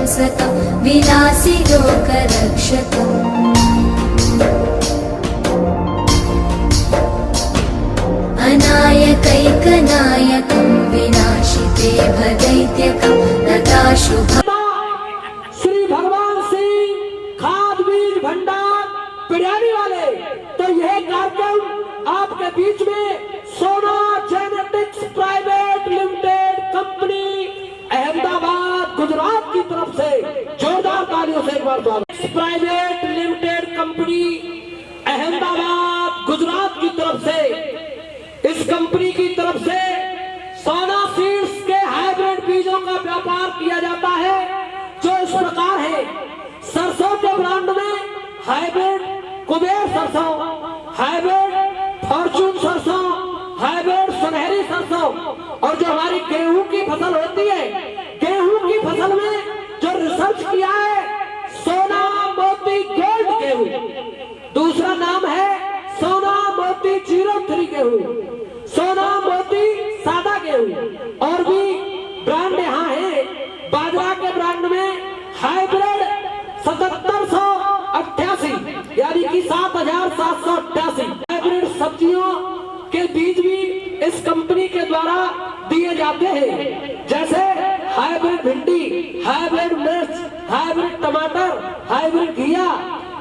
सतं विनाशि लोकरक्षकम् अनायकैकनायकं विनाशिते भदैत्यकं नताशुभ। श्री भगवान सिंह खाद बीज भंडार पिड़ियानी वाले, तो यह कार्यक्रम आपके बीच में Sona Genetics Private limited company Ahmedabad Gujarat की तरफ से जोरदार तालियों से एक बार private limited company Ahmedabad Gujarat की तरफ से, इस कंपनी की तरफ से सोना सीड्स के हाइब्रिड बीजों का व्यापार किया जाता है, जो इस प्रकार है। सरसों के ब्रांड में हाइब्रिड कुबेर सरसों, हाइब्रिड फॉर्चून सरसों, हाइब्रिड सुनहरी सरसों, और जो हमारी गेहूं की फसल होती है, गेहूं की फसल में जो रिसर्च किया है सोना मोती गोल्ड गेहूं, दूसरा नाम है सोना मोती 03 गेहूं, सोना मोती सादा गेहूं, और भी ब्रांड यहाँ है। बाजरा के ब्रांड में हाइब्रिड 7788 यानी कि 7788 हाइब्रिड सब्जियों के बीज भी इस कंपनी के द्वारा दिए जाते हैं, जैसे हाइब्रिड भिंडी, हाइब्रिड मिर्च, हाइब्रिड टमाटर, हाइब्रिड घिया,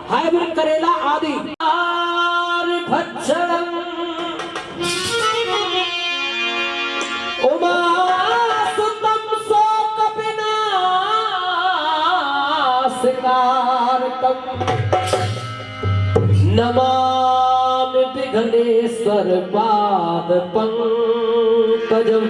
हाइब्रिड करेला आदि। भक्षणम उमासुतम शोकविनाशकारकं नमामि विघ्नेश्वर पाद पंकजम।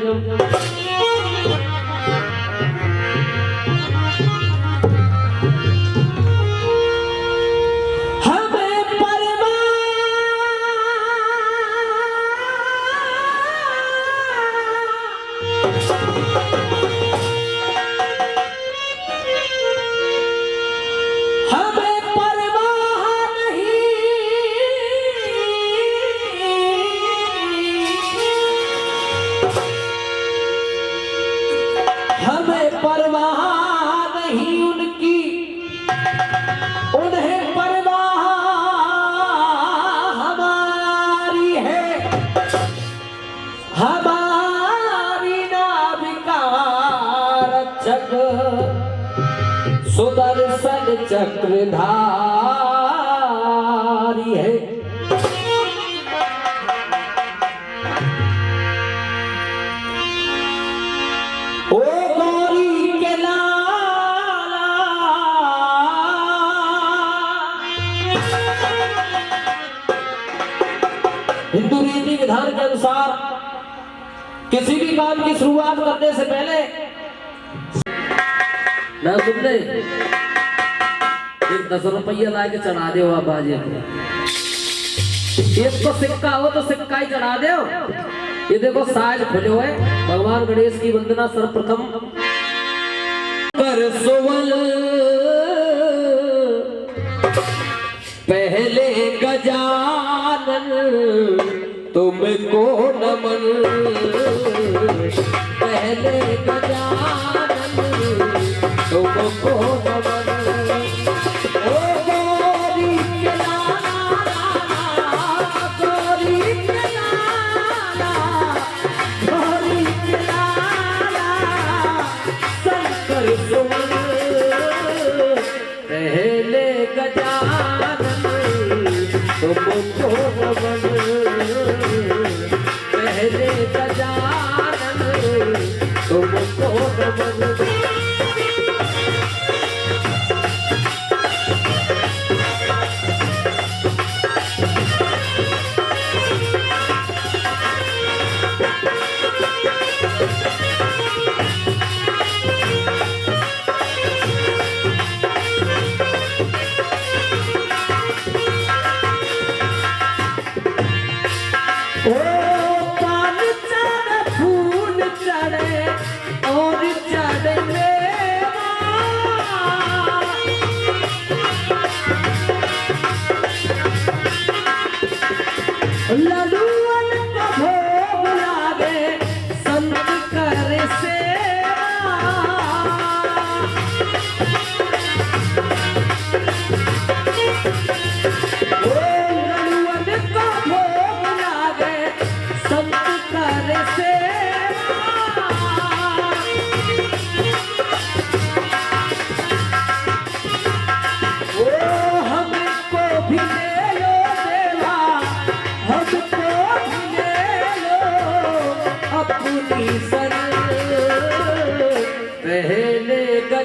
सुदर्शन चक्रधारी है, ओ गौरी के लाला हिंदू रीति विधान के अनुसार किसी भी काम की शुरुआत करने से पहले ना तुमने 10 रुपया ला के चढ़ा दो आप बाजे को। एक तो सिक्का हो तो सिक्का ही चढ़ा दो। ये देखो साज खुले हुए भगवान गणेश की वंदना सर्वप्रथम कर सुवल पहले गजानन तुमको नमन, पहले गजानन तुमको नमन। ओ गौरी के लाला, गौरी के लाला, गौरी के लाला, शंकर सुमन पहले गजानन तुमको नमन, पहले गजानन तुमको नमन।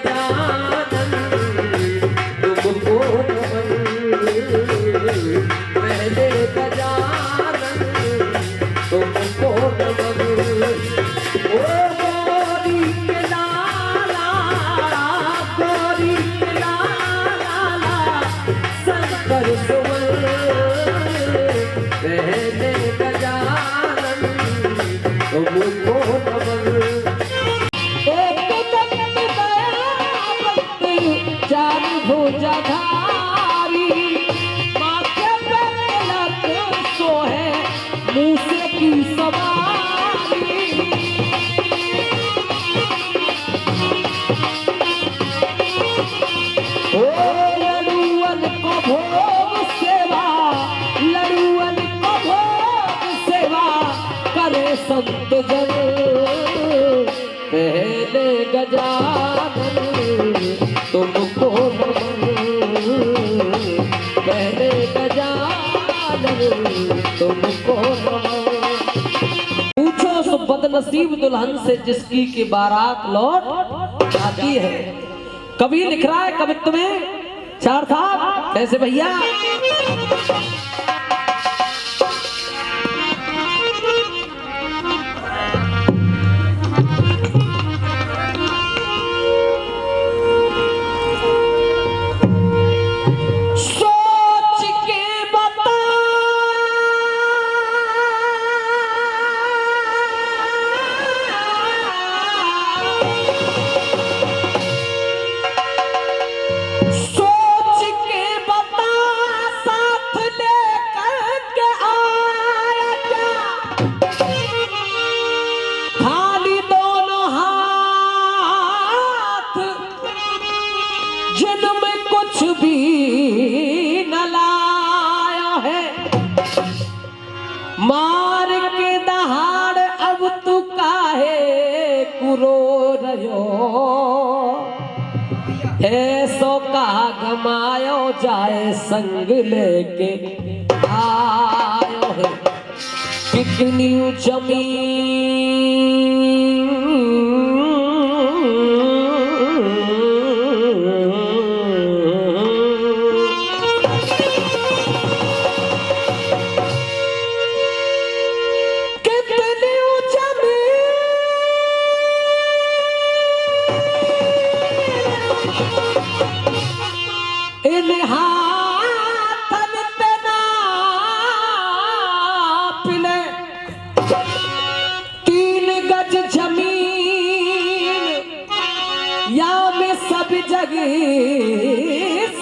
गजानन तुमको नमन, पहले गजानन तुमको नमन। ओ गौरी के लाला, गौरी के लाला, शंकर सुमन, पहले गजानन तुमको नमन। चार भुजधारी, माथे पे तिलक सोहे, मूसे की सवारी। ओ लड़ुअन को भोग सेवा, लड़ुअन को भोग सेवा करे संत जन, पहले गजानन तुमको नमन, पहले गजानन तुमको नमन। पूछो उस बदनसीब दुल्हन से जिसकी की बारात लौट आती है। कवि लिख रहा है कवित्व में चार था कैसे भैया। मार के दहाड़ अब तू काहे कुरो रहो, ऐसो का गमायो जाए संग लेके आयो है। कितनी जमीन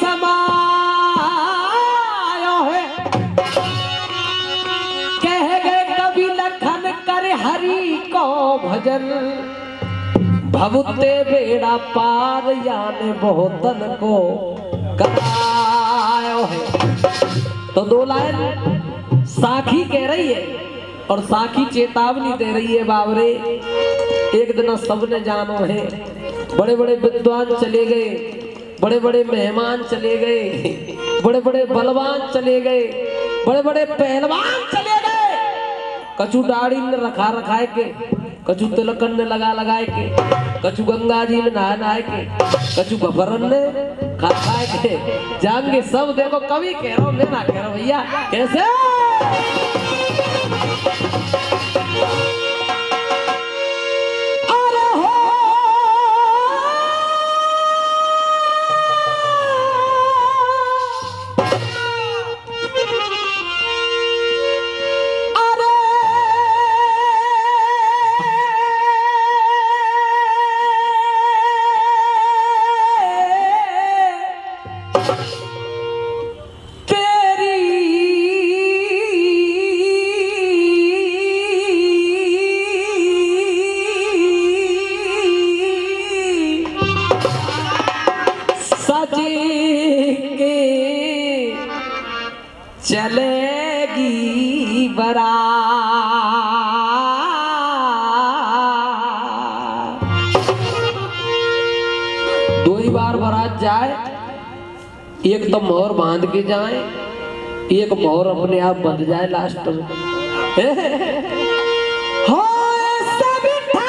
समायो है। कह गए कवि लखन कर हरि को भजन, भवते बेड़ा पार याने बहुतन को करायो है। तो दो लाइन साखी कह रही है और साखी चेतावनी दे रही है। बाबरे एक दिन सबने जानो है, बड़े बड़े विद्वान चले गए, बड़े बड़े मेहमान चले गए, बड़े बड़े बलवान चले गए, बड़े बड़े पहलवान चले गए। कछु दाढ़ी में रखा रखाए के, कछु तिलकन ने लगा लगाए के, कछु गंगा जी में नहा नहाए के, कछु गफरन ने खा खाए के, जाएंगे सब। देखो कवि कह रहा हूँ, मैं ना कह रहा हूँ भैया। कैसे चलेगी बारात। दो ही बार बारात जाए, एक तो मोहर बांध के जाए, एक मोहर अपने आप बंध जाए लास्ट में। हो सभी ठाट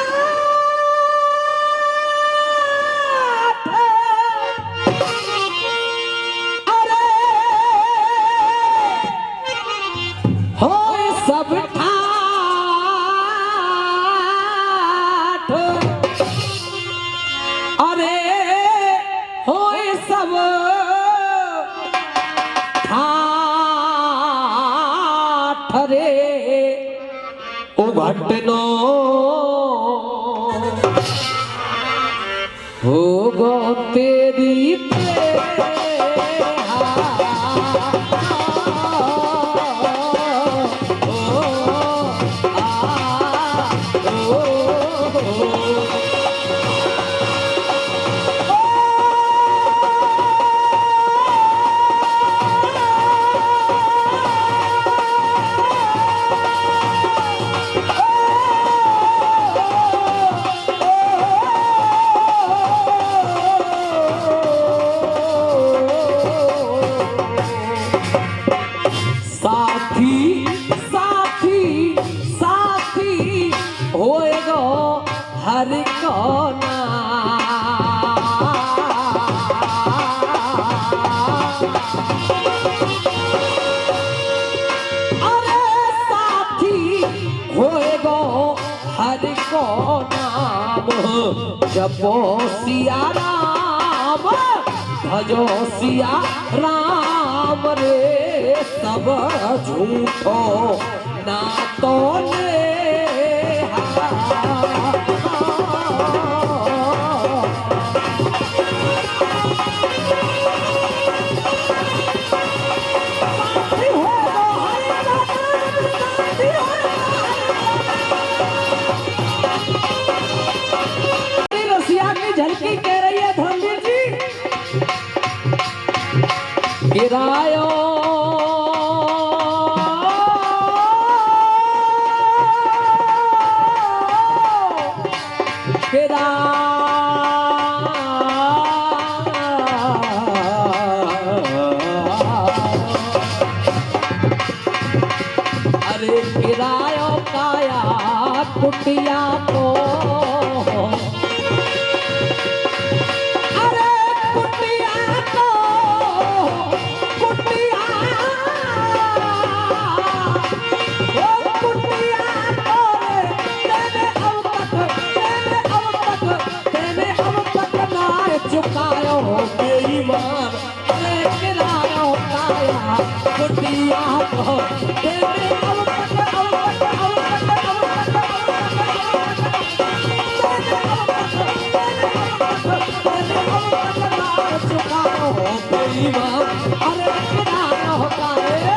भटनो होगो तेरी हरि को अरे साथी होएगो हरि को नाम जपो सिया राम भजो सिया राम रे सब झूठो ना तो ले झलकी कह रही है धर्मवीर जी गिरायो अरे गिरायो काया कुटिया को चुकायो बेईमान गिरायो काया कुटिया को तेरे चुकायो बेईमान अरे गिरायो काया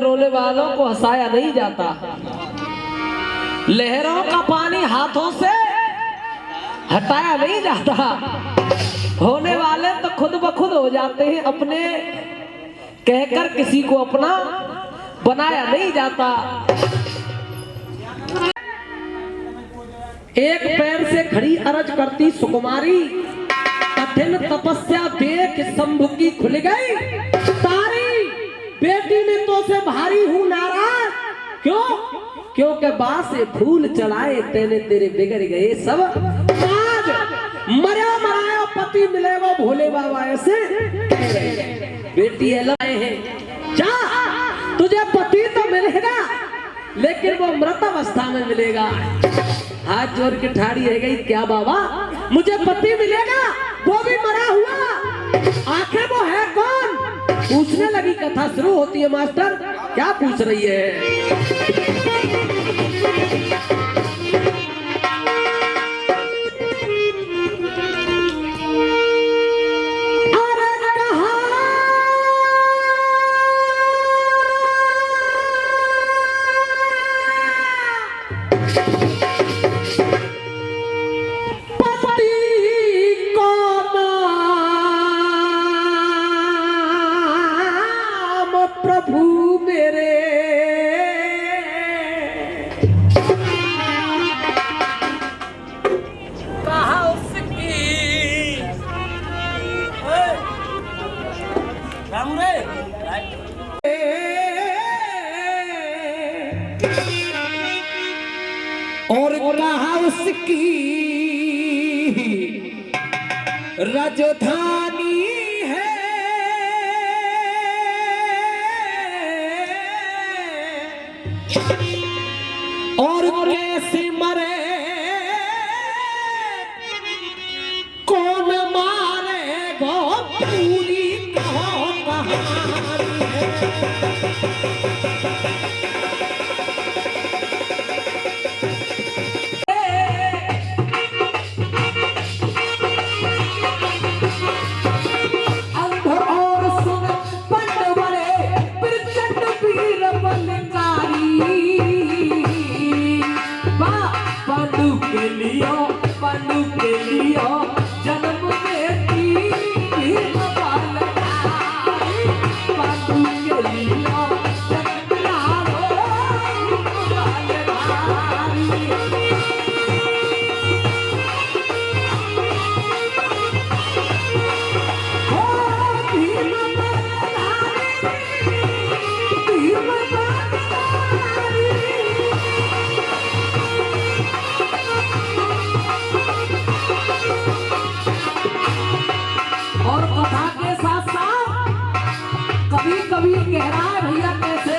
रोने वालों को हंसाया नहीं जाता, लहरों का पानी हाथों से हटाया नहीं जाता। होने वाले तो खुद ब खुद हो जाते हैं, अपने कहकर किसी को अपना बनाया नहीं जाता। एक पैर से खड़ी अरज करती सुकुमारी, कठिन तपस्या देख शंभु की खुल गई तारी। बेटी में तो से भारी हूँ नाराज, क्यों? क्योंकि बासे फूल चढ़ाए तेने तेरे बिगड़ गए सब। आज मरा मराया पति मिलेगा भोले बाबा ऐसे बेटी लाए हैं। जा तुझे पति तो मिलेगा, लेकिन वो मृत अवस्था में मिलेगा। हाथ जोड़ के ठाड़ी है गई, क्या बाबा मुझे पति मिलेगा, वो भी मरा हुआ, आखिर वो है कौन? पूछने लगी, कथा शुरू होती है। मास्टर क्या पूछ रही है? प्रभु मेरे कहा उसकी और कहा उसकी राजधानी है और कैसे मरे कौन मारेगा पूरी कहानी है। पांडु के लियो जन्म देती पांडु के लियो जन्म लाओ और कथा के साथ साथ कभी कभी कह रहा है भैया कैसे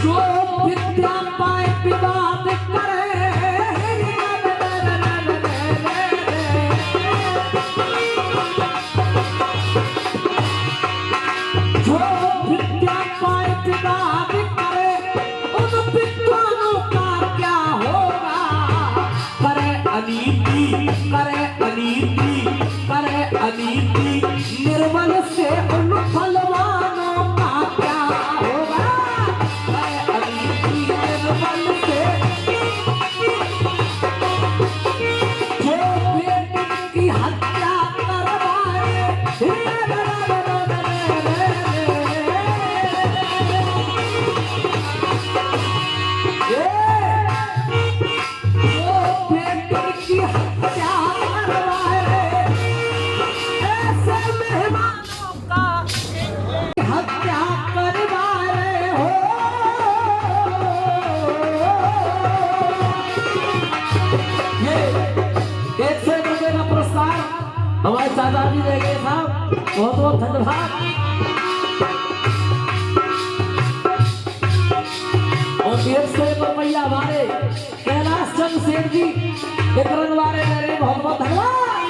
जो विद्या पाए विवाद करे जो विद्या पाए विवाद करे उन विद्वानों का क्या होगा। करे अनीति निर्बल से उन फलवानों का क्या होगा। करे अनीति निर्बल से जो बेटी की हत्या करवाए हमारे दादाजी देंगे साहब, बहुत बहुत धन्यवाद। और 150 रुपया हमारे कैलाश चंद सेठ जी वितरण वाले मेरे बहुत बहुत धन्यवाद।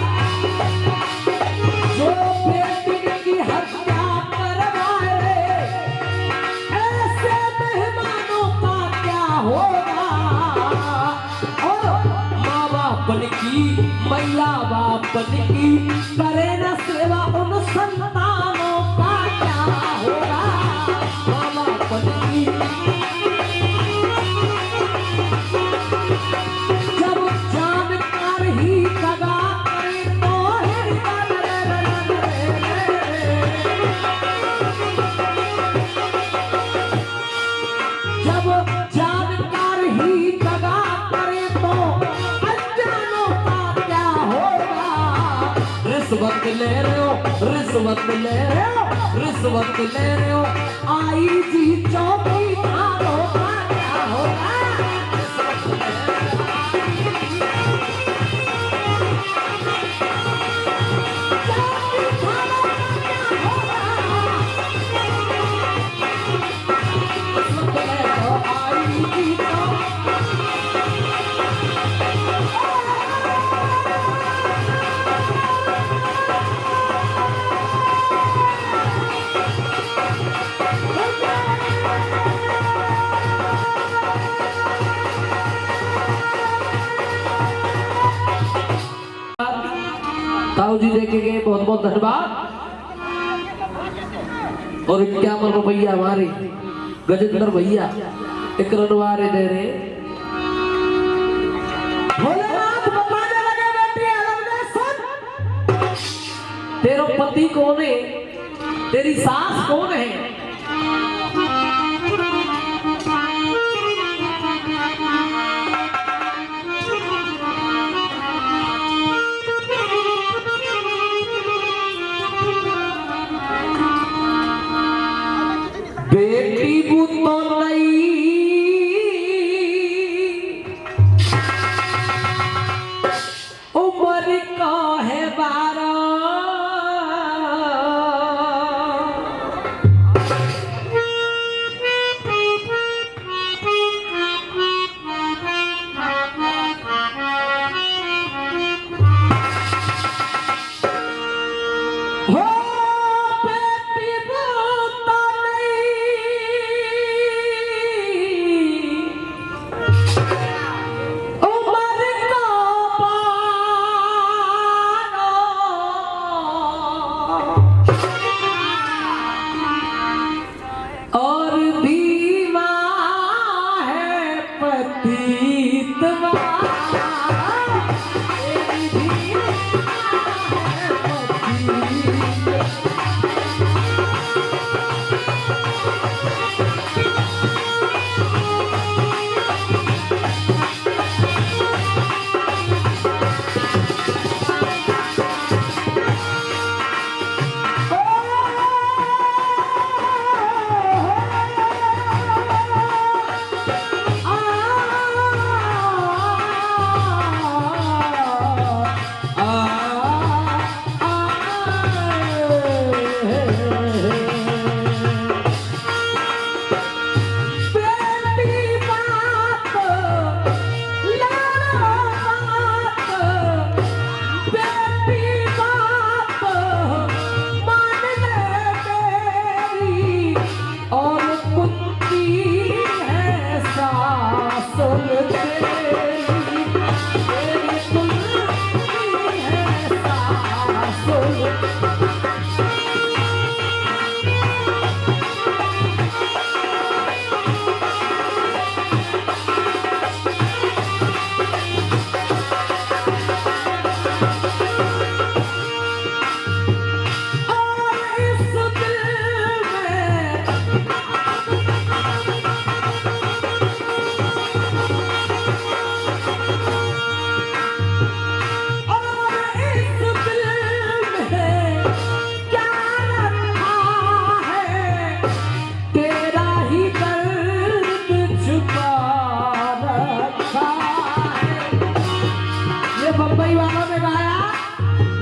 जो बेटी की हत्या करवाए ऐसे मेहमानों का क्या होगा। और माँ बाप की मैया बाप की करे न सेवा उन संतानों का क्या होगा। माँ बाप की जब जानकार ही दगा करे तो जब जानकार ही दगा करे तो अनजानों का क्या होगा। रिश्वत ले रहे हो आई जी चौकी थानों का क्या होगा। ताऊ जी देखे गए बहुत बहुत धन्यवाद। और 51 रुपया हमारे गजेंद्र भैया 1 रनवारे दे रहे। भोलेनाथ बताने लगे बेटी अलग सुन, तेरा पति कौन है, तेरी सास कौन है।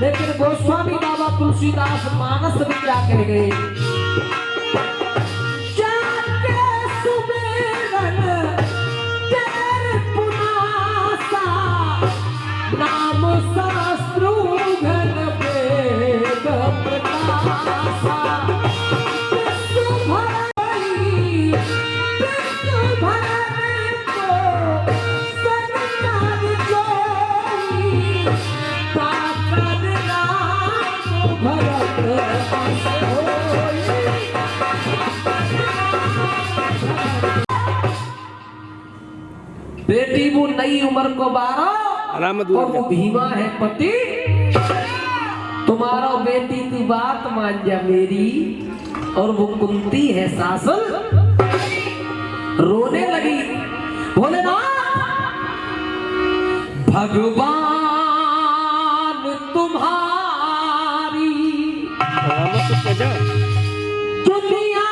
लेकिन गोस्वामी बाबा तुलसीदास मानस में क्या कह गए? जाके सुमेरन तेरे पुनासा, नाम सहस्त्रघन वेद प्रकाशा। विष्णु भरई को संसार जोई, ताकत नाम भरत होई। बेटी वो नई उम्र को 12 और वो भीमा है पति। तुम्हारा बेटी की बात मान जा मेरी, और वो कुंती है सासन। रोने लगी, बोले ना भगवान तुम्हारी दुनिया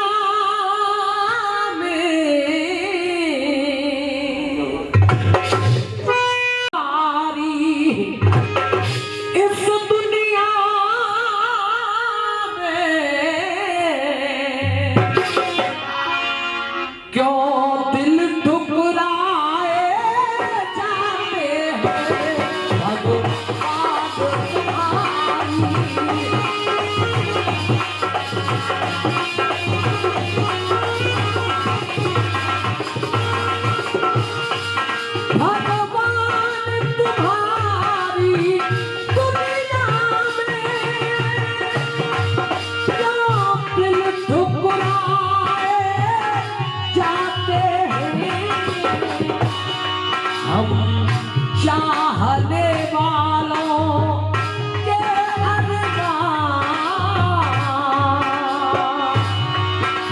चाहने वालों के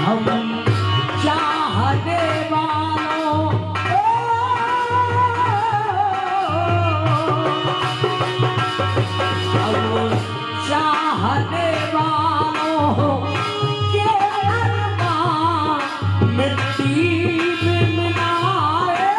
हम चाहने वालों चाहने वालों के अरमान मिट्टी में मिलाए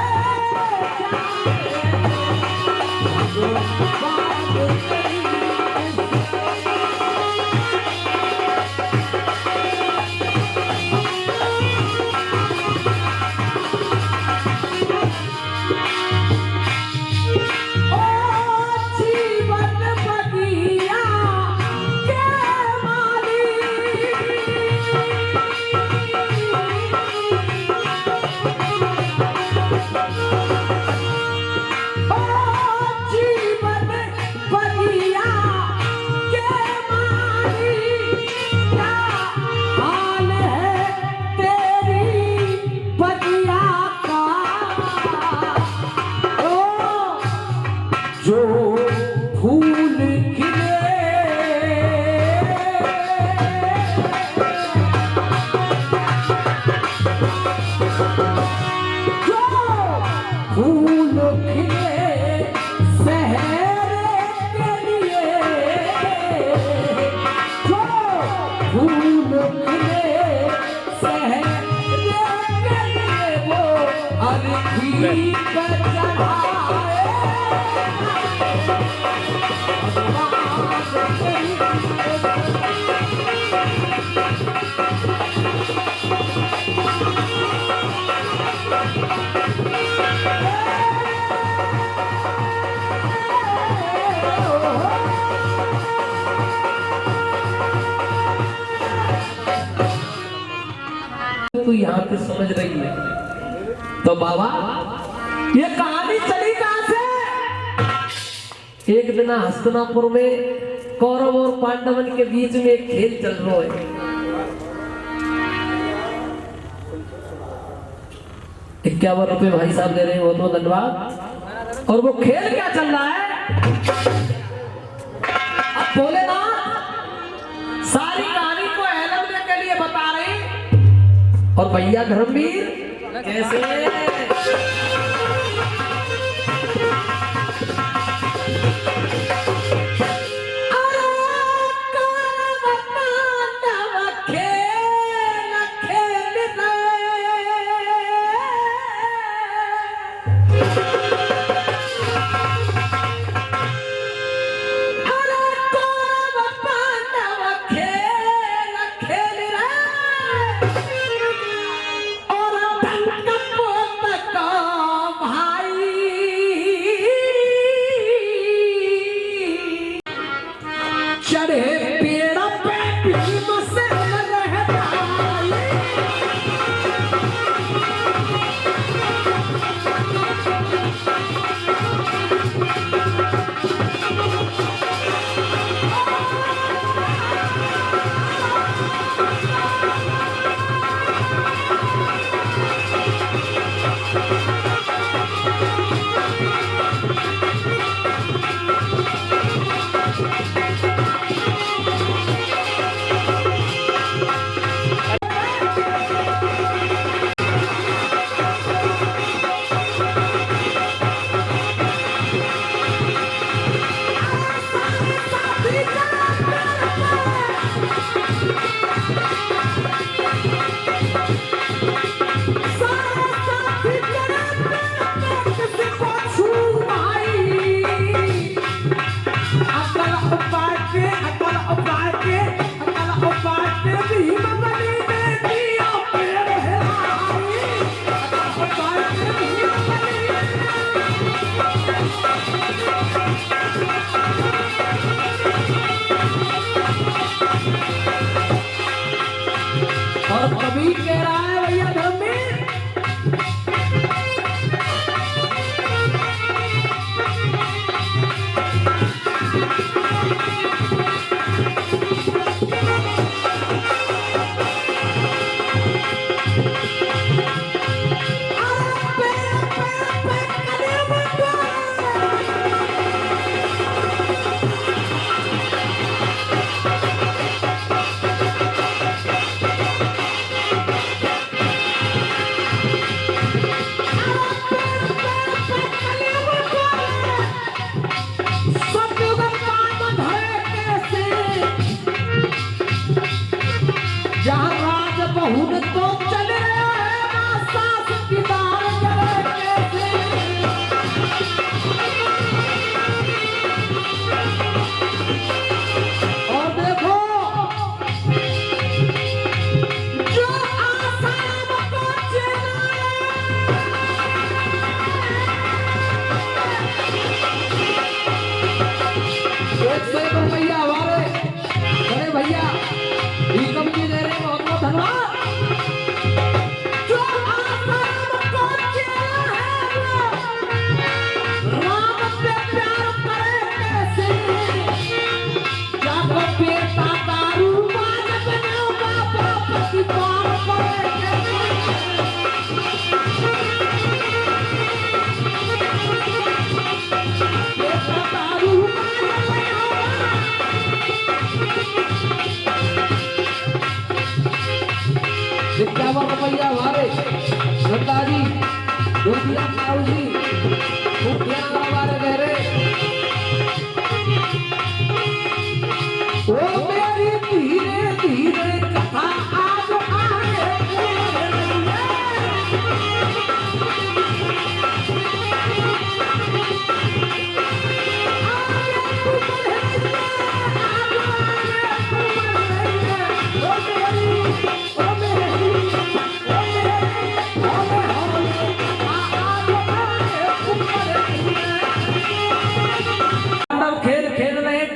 जो फूल खिले जो फूल खिले सहरे के लिए जो फूल खिले सहरे के लिए वो अरबी का चढ़ाए तू यहाँ पे समझ रही है। तो बाबा ये कहानी चली कहां से? एक दिन हस्तिनापुर में कौरव और पांडवन के बीच में एक खेल चल रहा है। 51 रुपए भाई साहब दे रहे हैं, बहुत बहुत धन्यवाद। और वो खेल क्या चल रहा है? अब भोलेनाथ सारी कहानी को हेलमने के लिए बता रहे हैं। और भैया धर्मवीर कैसे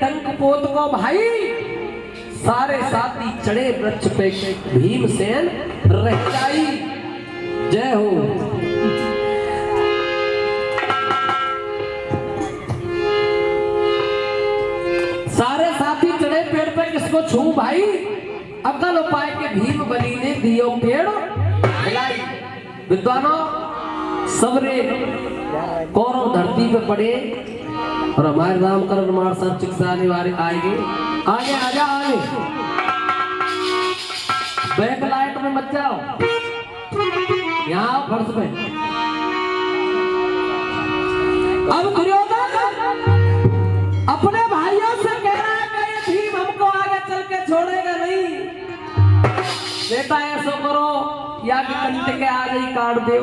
डंक पोत को भाई सारे साथी चढ़े वृक्ष पे भीमसेन रह जाई। जय हो। सारे साथी चढ़े पेड़ पे किसको छू भाई? अकल उपाय के भीम बली ने दियो पेड़ हिलाई। विद्वानों सबरे कौरव धरती पे पड़े और हमारे रामकरण मार साहब चिकित्सा आने वाले आएंगे। आगे आजा आगे बैक लाइट में मत जाओ, यहाँ फर्श पे। अब दुर्योधन अपने भाइयों से कह रहा है कि ये भीम हमको आगे चल के छोड़ेगा नहीं। बेटा ऐसा करो या कि कंटे के आगे ही काट दो।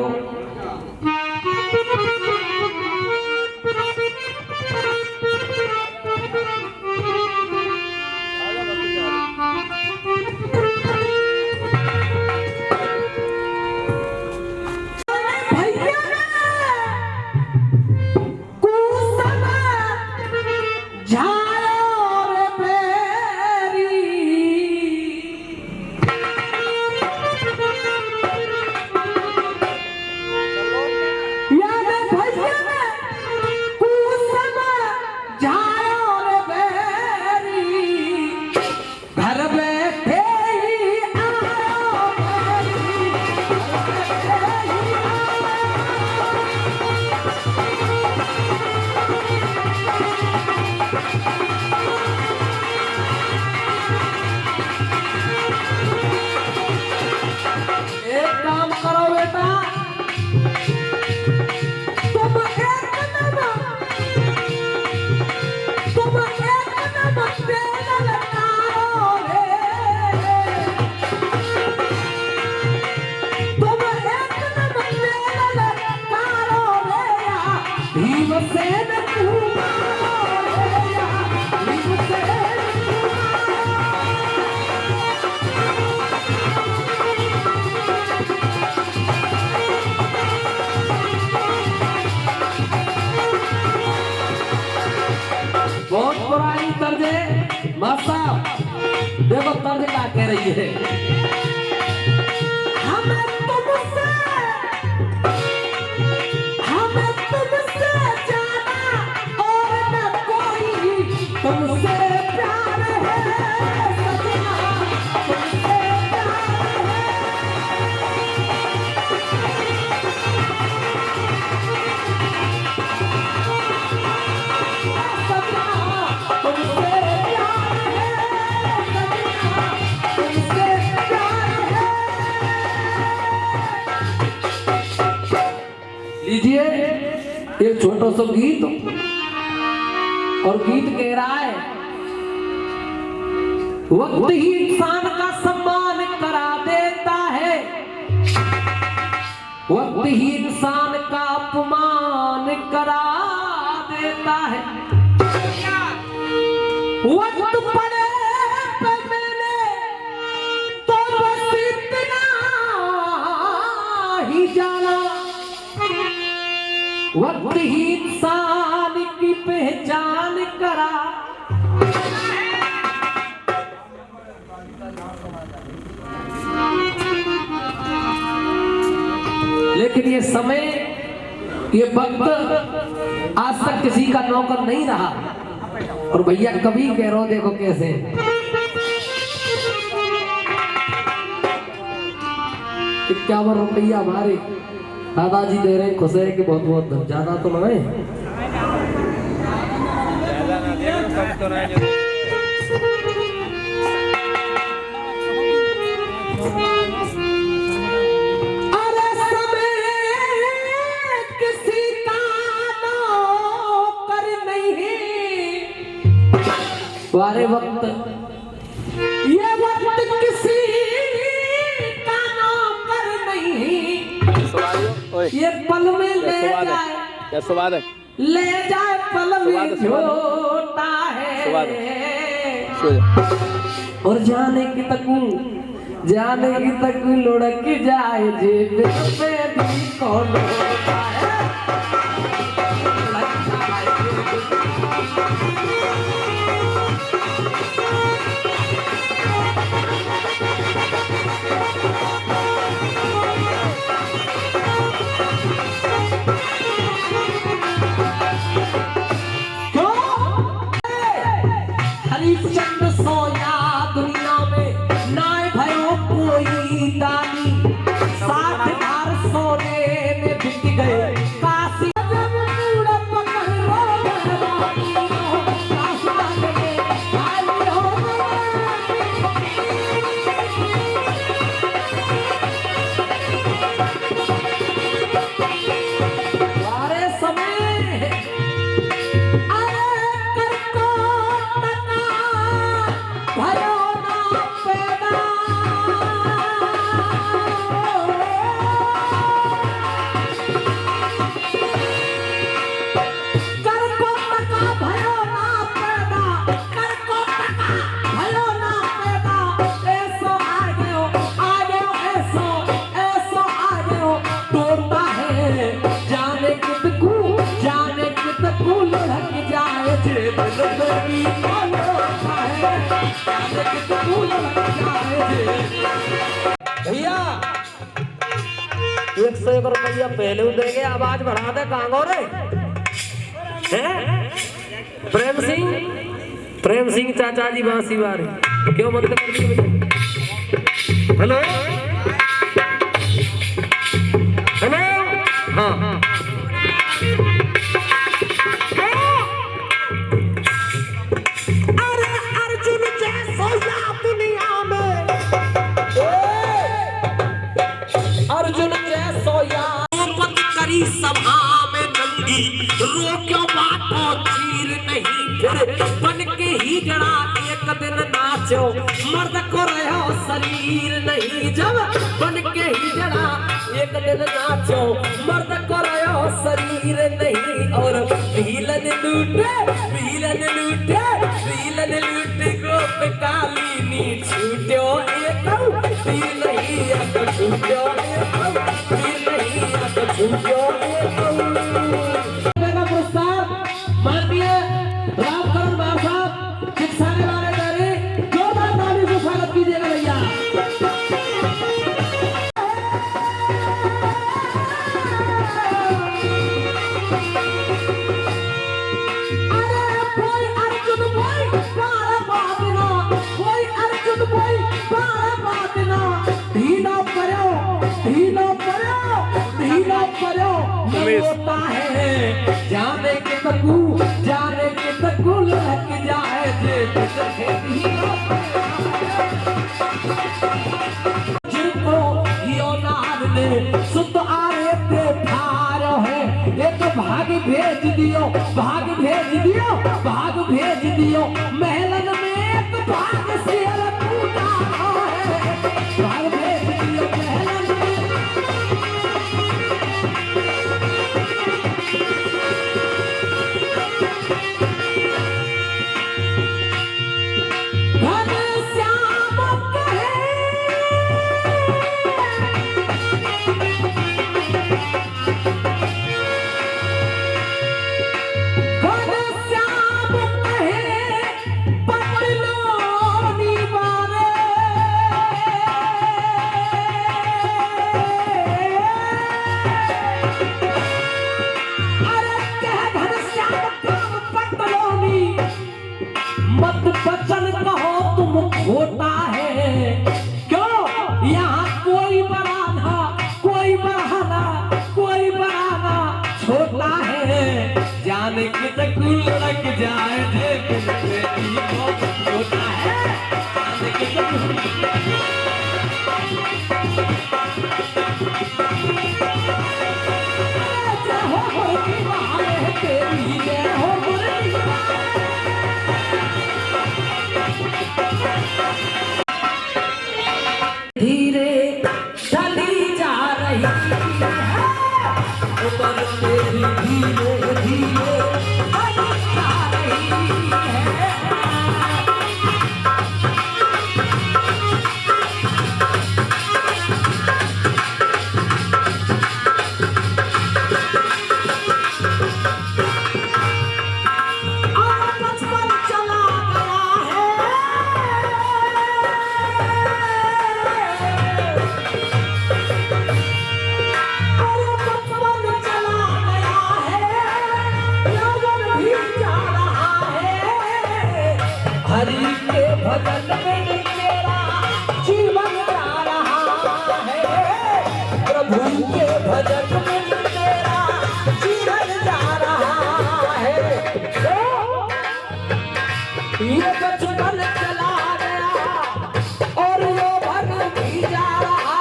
देखो तर्ज क्या कह रही है। हमें तुमसे जाना और न कोई तुमसे प्यार है सजना, तुमसे प्यार है। लीजिए एक छोटा सा गीत, और गीत कह रहा है वक्त ही इंसान का सम्मान करा देता है, वक्त ही इंसान का अपमान करा देता है। वक्त पड़े पे मैंने तो बस इतना ही जाना, वक्त ही इंसान की पहचान करा। लेकिन ये समय, ये वक्त आज तक किसी का नौकर नहीं रहा। और भैया कभी कह रहा, देखो कैसे ₹51 हमारे दादाजी दे रहे, खुश है कि बहुत बहुत ज्यादा तो नहीं। अरे समय किसी का नौकर नहीं, वारे वक्त ये वक्त किसी का नौकर नहीं, ये पल में ले जाए, क्या स्वाद है? ले जाए पल में झोटा है। और जाने की तक लुढ़क जाए जेब पे भी कौन होता है। जे दिल मेरी अनोखा है, जाने किस फूल लग जाए जे। भैया 101 रुपया पहले देंगे, आवाज बढ़ा दे कांगो रे हैं? प्रेम सिंह चाचा जी बांसी बारे क्यों बंद कर दिए? हेलो हेलो हाँ अरे अर्जुन जैसा दुनिया में, अर्जुन जैसो यार करी सभा में नंगी, रोक्यो बातो चीर नहीं फिर बन के ही जड़ा एक दिन नाचो, मर्द को रहो शरीर नहीं, जब बन के ही जड़ा एक दिन नाचो, मर्द को रहो शरीर नहीं। और भीलन लूटे गोप कालीनी छूट्यो एक तीर नहीं अब छूट्यो तीर नहीं अब छूट्यो पुरस्कार माननीय रामकरण बाबा साहब शिक्षाने वाले डायरे जोरदार ताली से स्वागत कीजिएगा भैया। होता है जाने के तकू लग जाए जिनको योनार ने सुत आरे पे ठार है, एक भाग भेज दियो महलन में एक भाग शेर टूटा है, भाग भेज दियो महलन में। होता है क्यों यहाँ कोई बढ़ाना छोटा है, जाने के तकुल लग जाए होता है, जाने के धीरे चली जा रही है, उतर तेरी धीरे धीरे जा रही है। हरि के भजन में मेरा जीवन जा रहा है, प्रभु के भजन में मेरा जीवन जा रहा है। ये बचपन चला गया और ये भजन भी जा रहा,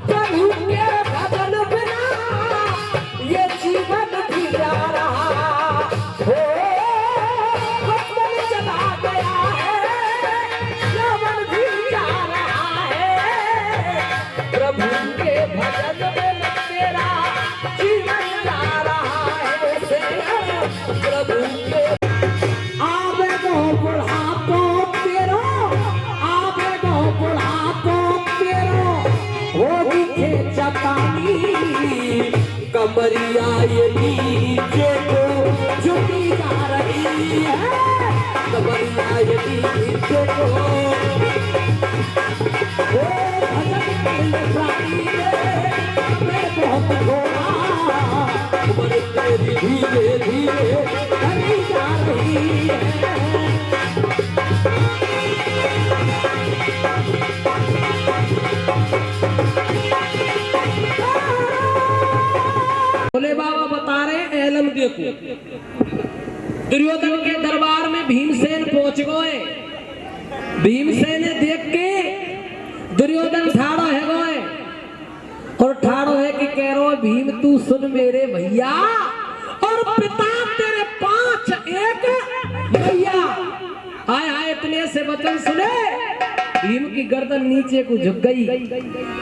प्रभु के भजन बिना ये जीवन भी जा रहा है। कमरिया ये नीचे को कटी जा रही है कबरिया यदि देखो ओ भजन कर प्राणी मैं बहुत घोड़ा कबर तेरी धीरे धीरे कटी जा रही है। भोले बाबा बता रहे एलम देखो, दुर्योधन के दरबार में भीमसेन पहुंच गए। भीमसेन ने देख के दुर्योधन ठाड़ो है गए और ठाड़ो है कि कह रहा भीम तू सुन मेरे भैया और पिता तेरे 5 एक भैया आए आए इतने से वचन सुने। भीम की गर्दन नीचे को झुक गई,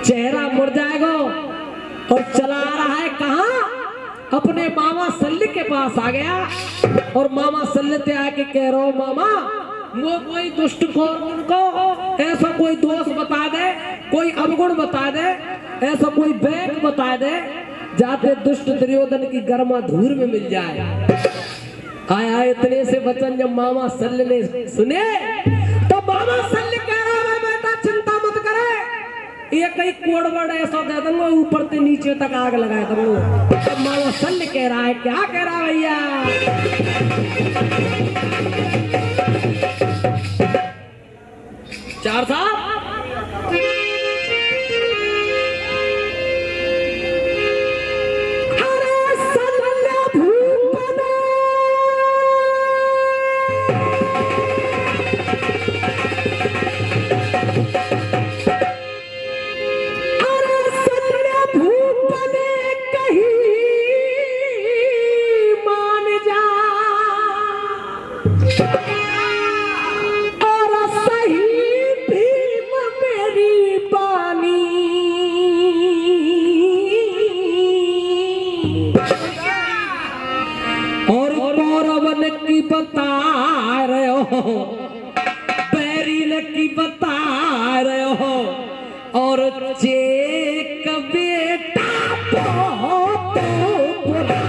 चेहरा मुड़ जाएगा और चला आ रहा है कहां अपने मामा सल्ले के पास आ गया और मामा सल्ले ते आके कह रहा हूं मामा वो कोई दुष्ट को उनको ऐसा कोई दोष बता दे, कोई अवगुण बता दे, ऐसा कोई बैंक बता दे जाते दुष्ट दुर्योधन की गर्मा धूर में मिल जाए। आया इतने से वचन जब मामा सल्ले ने सुने तो मामा सल्ले कह रहा है बेटा चिंता मत करे, ये कई कोड़वड़ ऐसा दे दूंगा ऊपर से नीचे तक आग लगा दूंगा। तो मामा सल्ले कह रहा है क्या कह रहा भैया चार साहब बता रहे हो बैरिल की बता रहे हो और चेक बेटा बहुत बुरा।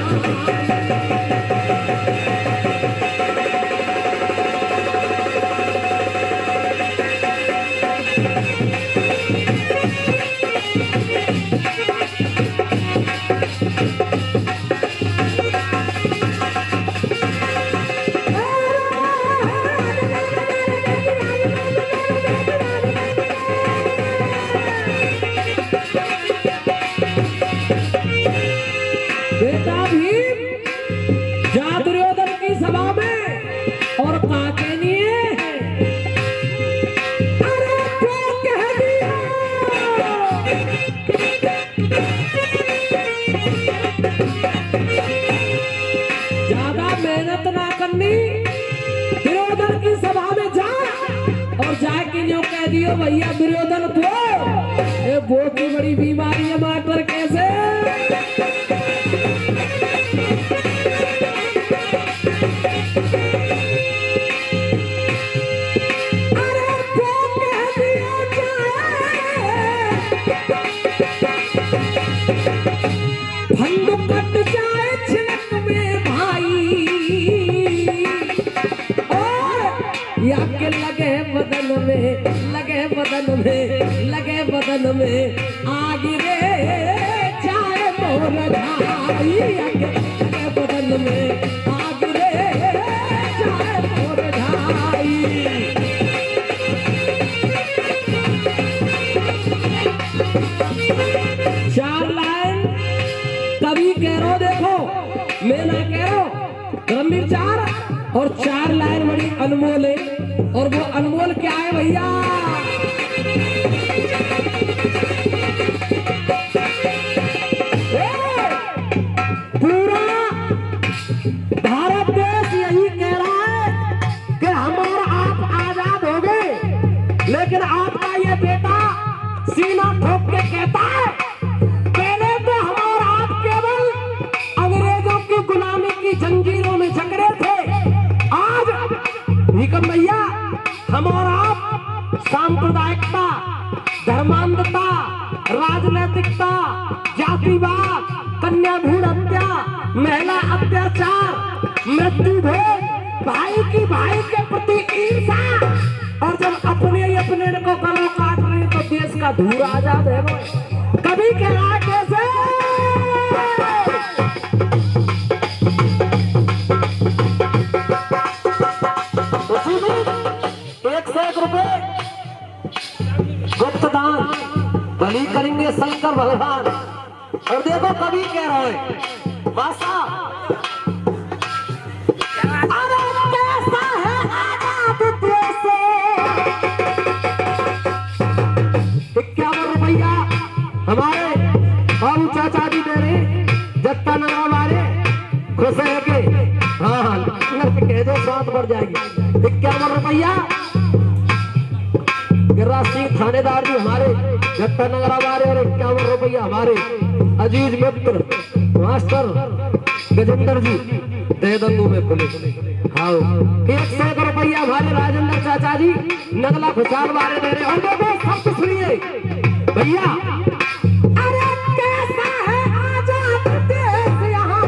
ज्यादा मेहनत ना करनी, दुर्योधन की सभा में जा और जाके न्यू कह दियो भैया दुर्योधन तो ये बहुत ही बड़ी बीमारी है मास्टर कैसे लगे बदन में आग रे चाहे मोर ढाई लगे बदन में आग रे चाहे मोर ढाई। चार लाइन कभी कह रो देखो मैं ना कह रो गंभीर चार और 4 लाइन बड़ी अनमोल है और वो अनमोल क्या है भैया पूरा भारत देश यही कह रहा है कि हम और आप आजाद हो गए, लेकिन आपका ये बेटा सीना ठोक के कहता है पहले तो हम और आप केवल अंग्रेजों की गुलामी की जंजीरों में जकड़े थे, आज निकम भैया हम और आप सांप्रदायिकता, धर्मांधता, राजनैतिकता, जातिवाद, कन्या भ्रूण हत्या, महिला अत्याचार, मृत्यु भेद, भाई की भाई के प्रति ईर्षा, और जब अपने ही अपने को गला काट रहे तो देश का धूल आजाद है। कभी कह रहा कैसे ₹101 गुप्त दान बलि करेंगे शंकर भगवान। और देखो कभी कह रहे हैं बासा ₹51 हमारे बाबू चाचा जी दे रहे जत्ता नगर हमारे खुश है के हाँ कह दो 7 बढ़ जाएगी। ₹51 गिरिराज सिंह थानेदार जी हमारे जत्ता नगर हमारे, और ₹51 हमारे अजीज मित्र मास्टर गजेंद्र जी देदंगू में पुलिस। हाँ ₹101 हमारे राजेंद्र चाचा जी नगला खुशाल वाले दे रहे। और देखो सब सुनिए भैया, अरे कैसा है आजाद देश यहाँ,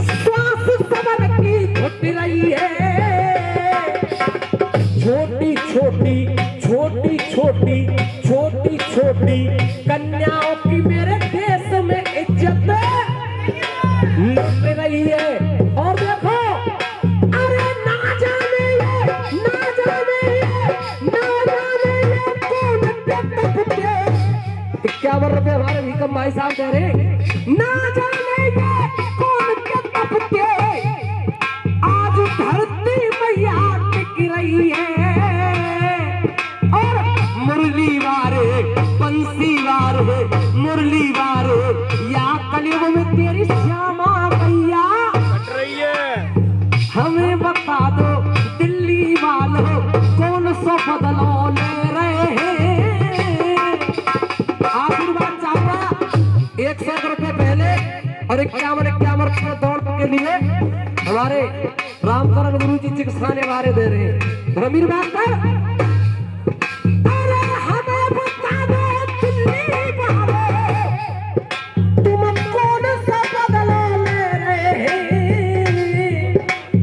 श्वास समर की घुट रही है। छोटी छोटी छोटी छोटी छोटी छोटी कन्याओं की मेरे देश में इज्जत लुट रही है। और देखो अरे ना जाने ₹51 हमारे भीकम भाई साहब कह रहे ना जाने ये कौन के तपते आज धरती मैया टिक रही है। और मुरली वारे बंसी वारे मुरली वारे या कलयुग में तेरी श्यामा मैया कट रही है। हमें बता दो दिल्ली वालों कौन सा बदलाव ले रहे हैं। आशीर्वाद चाहूंगा ₹100 पहले और 51 दौड़ के लिए हमारे रामकरण गुरु जी चिकित्साने वाले दे रहे हैं। रमीर बात कर, अरे हमें बता दो दिल्ली वाले तुम कौन सा बदलाव ले रहे हैं।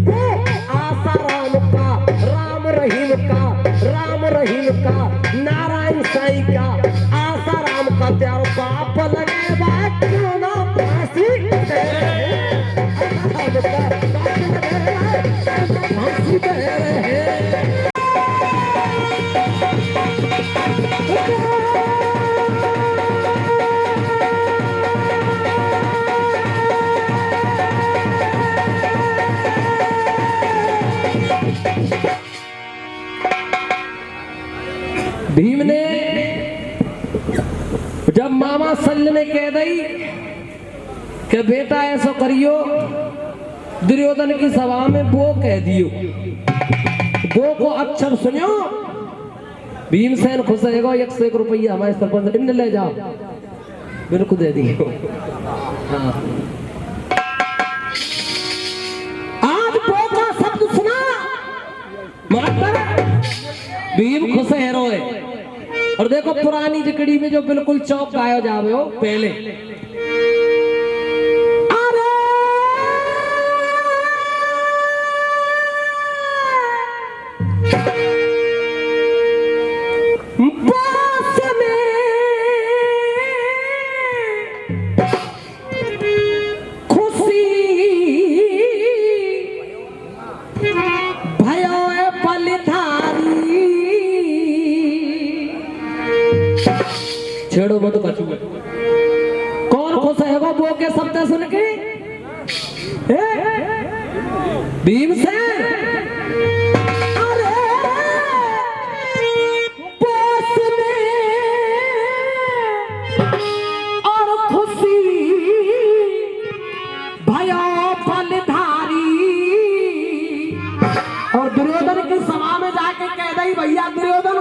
वो आसाराम का, राम रहीम का, नारायण साईं का, आसाराम का त्यारो बाप लगे बात क्यों ना फांसी दे रहे हैं। भीम ने जब मामा शल्य ने कह दी कि बेटा ऐसा करियो, दुर्योधन की सभा में वो कह दियो, वो को अक्षर सुनियो। भीमसेन खुश रहेगा। ₹101 हमारे सरपंच इन ले जाओ, बिल्कुल दे दियो। हाँ। आज वो का शब्द सुना मास्टर, भीम खुश है रोए। और देखो पुरानी जिकड़ी में जो बिल्कुल चौक गायो जावे हो पहले, छेड़ो मत कछु। कौन खुश है वो के शब्द सुन के? भीमसेन और खुशी भयो बलधारी। और दुर्योधन की सभा में जाके कह दई भैया दुर्योधन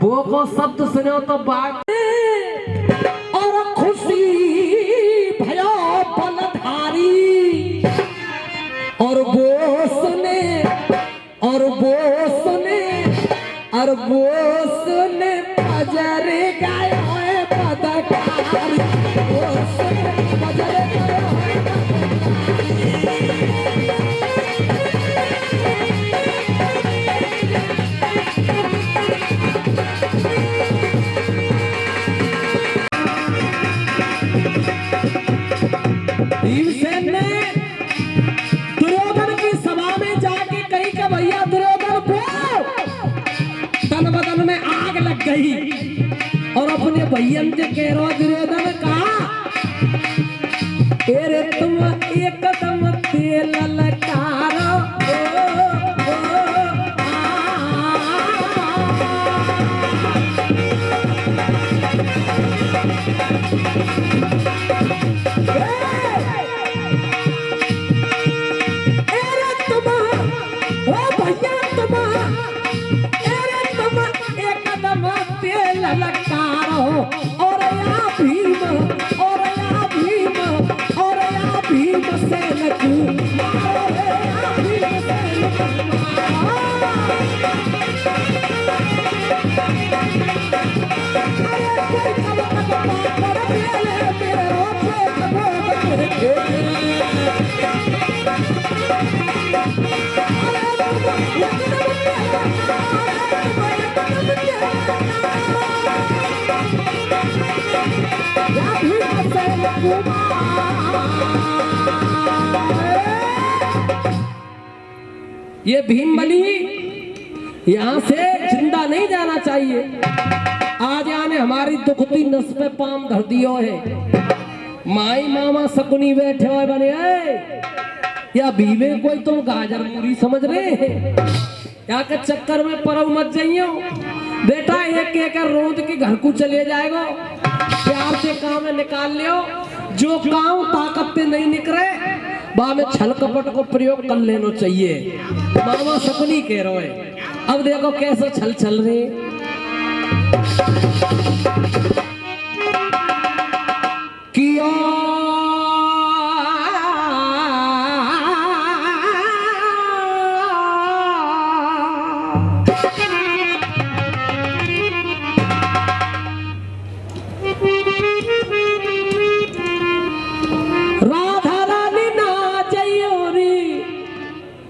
वो को शब्द सुनो तो बात। और खुशी भयो बलधारी। और वो सुने और वो सुने और वो सुने बजर गायो है पदकारी। वो सुने बजर गायो है भैयन से कह रो दुर्योधन कहा अरे तुम एकदम तेल ललकारो और या भीम और या भीम और या भीम से लगू मारो या भीम से ये भीमबली यहाँ से जिंदा नहीं जाना चाहिए। आज आने हमारी दुखती नस पे पाम धर दियो है। माई मामा सकुनी बैठे हुए बने या भीमे कोई तुम गाजर पूरी समझ रहे हैं या के चक्कर में परव मत जाइयो बेटा। एक एक रोज के घर को चले जाएगा प्यार से काम निकाल लियो। जो काम ताकत पे नहीं निकले बा में छल कपट को प्रयोग कर लेना चाहिए। मामा सपनी कह रहे हैं। अब देखो कैसे छल चल रहे किया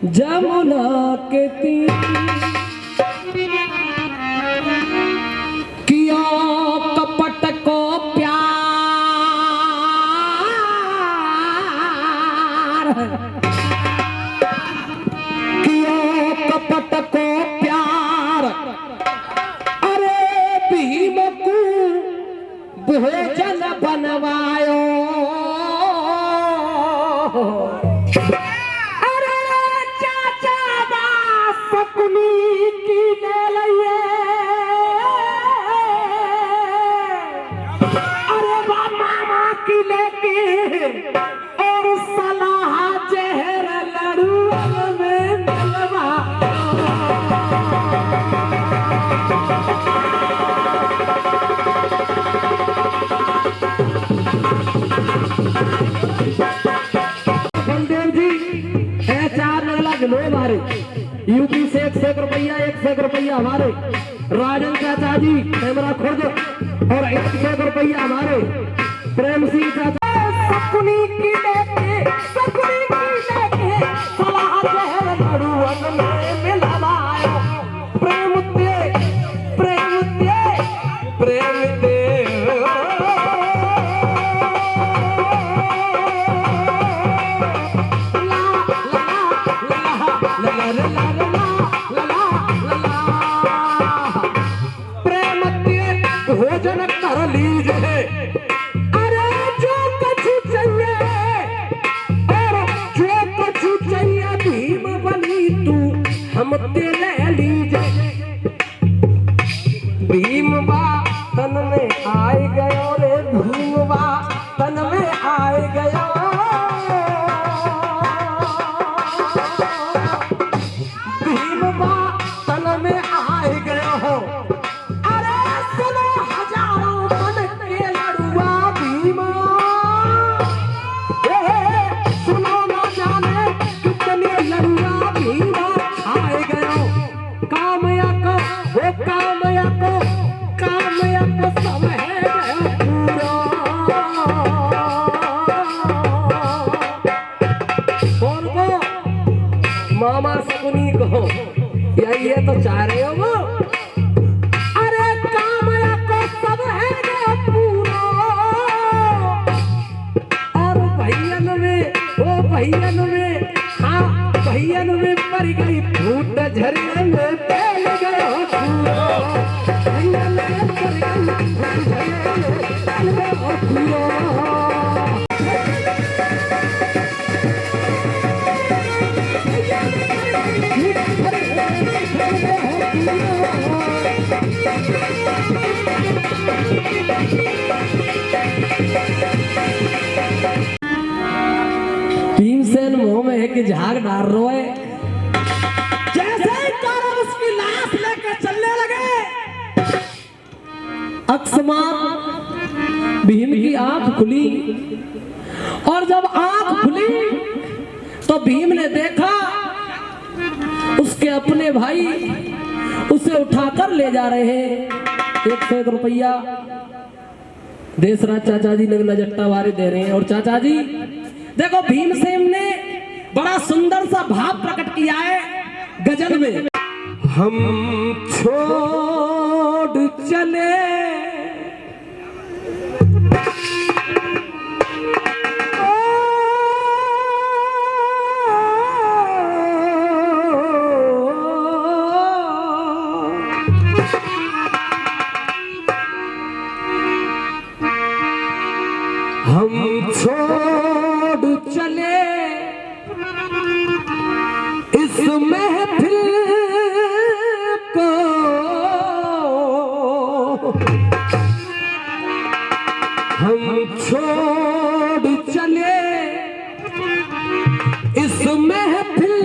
जमुना के तीर किया कपट को प्यार किया कपट को प्यार। अरे भीम को भोजन बनवायो और सलाह जहर लड़ुअल में मिलवा। बलदेव जी चार नगला किलो हमारे यूपी से 100 रुपया 100 रुपया हमारे राजन चाचा जी कैमरा खुर्द और 100 रुपया हमारे प्रेम सिंह चाचा सकुनी की लेके सलाह जहर लड़ुअन में मिलवायो। प्रेम दे प्रेम दे प्रेम दे प्रेम दे भोजन कर लीजिए। हम ले लीजे भीम बा तन में आए गयो रे भीम बा तन में आए गयो। भीम बा तन में आए गयो हो। अरे सुनो हजारों मन के लड़ुआ भीमा सुनो ना जाने कितने लड़ुआ भीमा सब है पूरा। मामा सकुनी को यही है तो चाह रहे हो वो। अरे कामया को सब है पूरा और भैयन में हाँ भैयन में मर गई फूट झरने में फैल गया। भीमसेन मुंह में एक झाग डाल रो है। जैसे ही कौरव उसकी लाश लेकर चलने लगे, अकस्मात भीम की आंख खुली, और जब आंख खुली तो भीम ने देखा उसके अपने भाई उसे उठाकर ले जा रहे हैं। 101 रुपया देशराज चाचा जी नगना जट्टा वारे दे रहे हैं। और चाचा जी देखो, भीमसेन ने बड़ा सुंदर सा भाव प्रकट किया है गजल में। हम छोड़ चले हम छोड़ चले इस महफिल को, हम छोड़ चले इस महफिल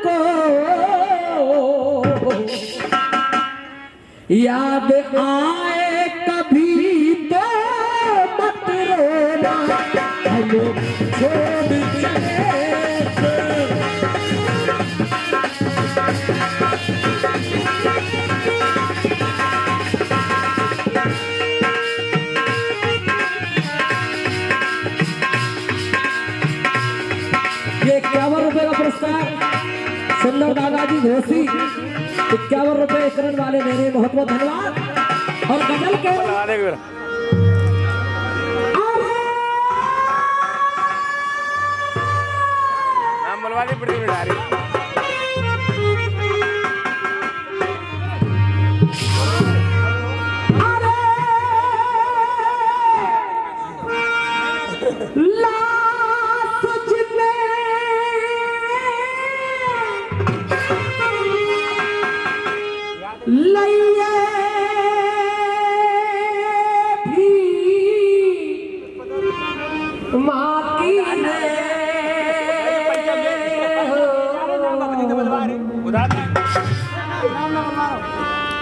को, याद आए कभी तो मत रोना, हम छोड़ चले। ये 51 रुपए का पुरस्कार सुंदर दादाजी घोसी 51 रुपए करण वाले मेरे बहुत बहुत धन्यवाद। और गजल के नाम बोलवा दी पड़ी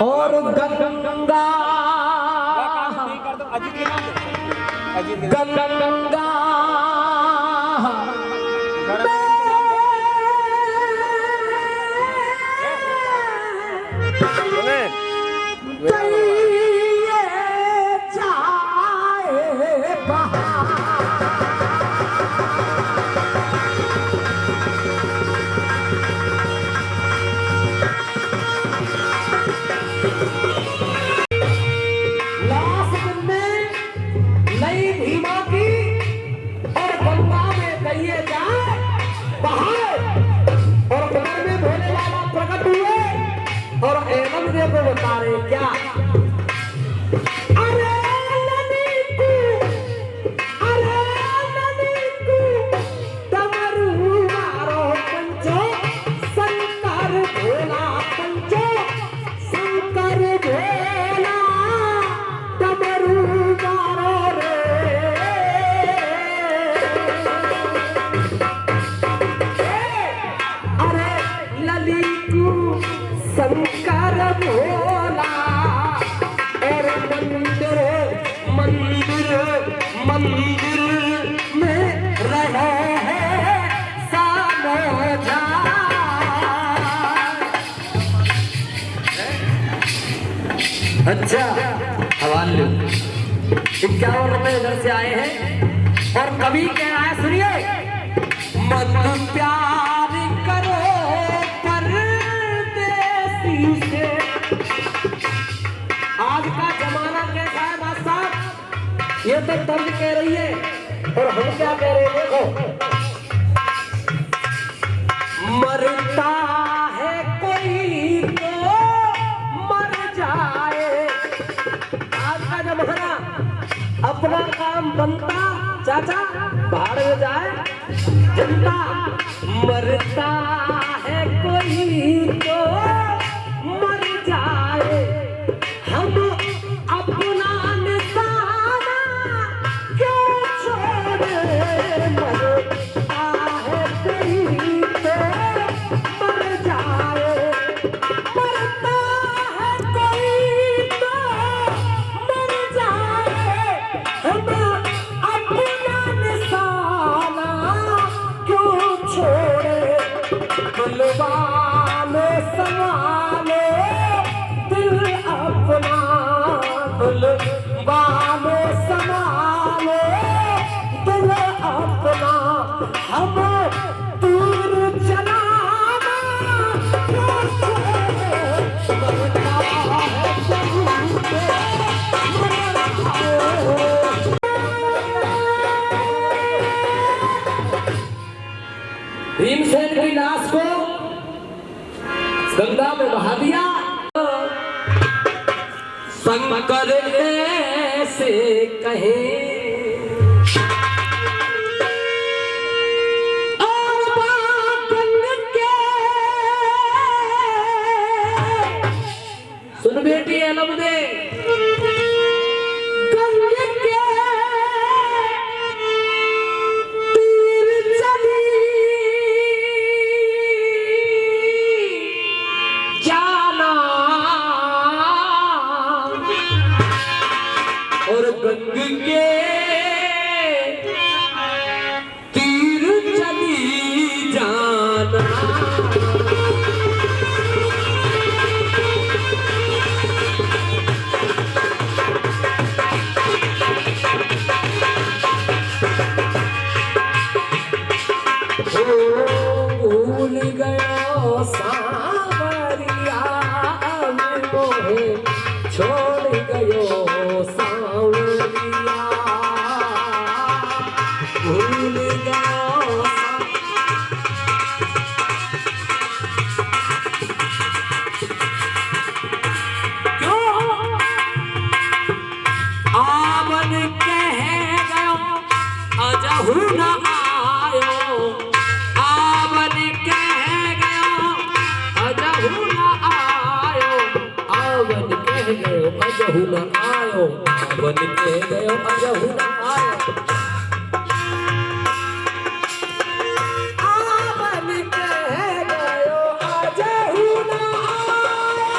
और गंगा गंगा को बता रहे क्या? अरे ननीकू, अरे ननीकू, डमरू मारो पंचो, शंकर भोला पंचो, शंकर भोला, डमरू मारो रे। अरे ललिकू शंकर भोला और मंदिर मंदिर मंदिर में रहे हैं सामोझा। अच्छा हवाले 51 रुपए इधर से आए हैं और कवि कह रहा है, सुनिए। मत प्यार करो से। आज का जमाना कैसा है बादशाह? ये तो तर्ज कह रही है और हम क्या कह रहे हैं? देखो, मरता है कोई तो मर जाए। आज का जमाना बनता चाचा भाड़ में जाए जनता। मरता है कोई तो मर जाए, हम अपना निशाना क्यों छोड़े। मरता है कोई तो मर जाए, मरता है कोई तो मर जाए, हम अपना निशाना क्यों छोड़े। दिलवा में संभाले दिल अपना, दिलवा में संभाले दिल अपना, हम दूर चलाना क्यों छोड़े। मरता है कोई तो मर जाए। भीमसेन की लाश को गंगा में बहा दिया। शंकर ऐसे कहे और बातन के, सुन बेटी अलम दे तीर चली जाना। भूल गयो सांवरिया मोहे छोड़ गयो सांवरिया, भूल गयो क्यों आवन कह गयो अजहू न आयो। आवन कह गयो अजहू न आयो, आवन कह गयो अजहू न आयो, आवन कह गयो अजहू न आयो। आवन कह गयो अजहू न आयो,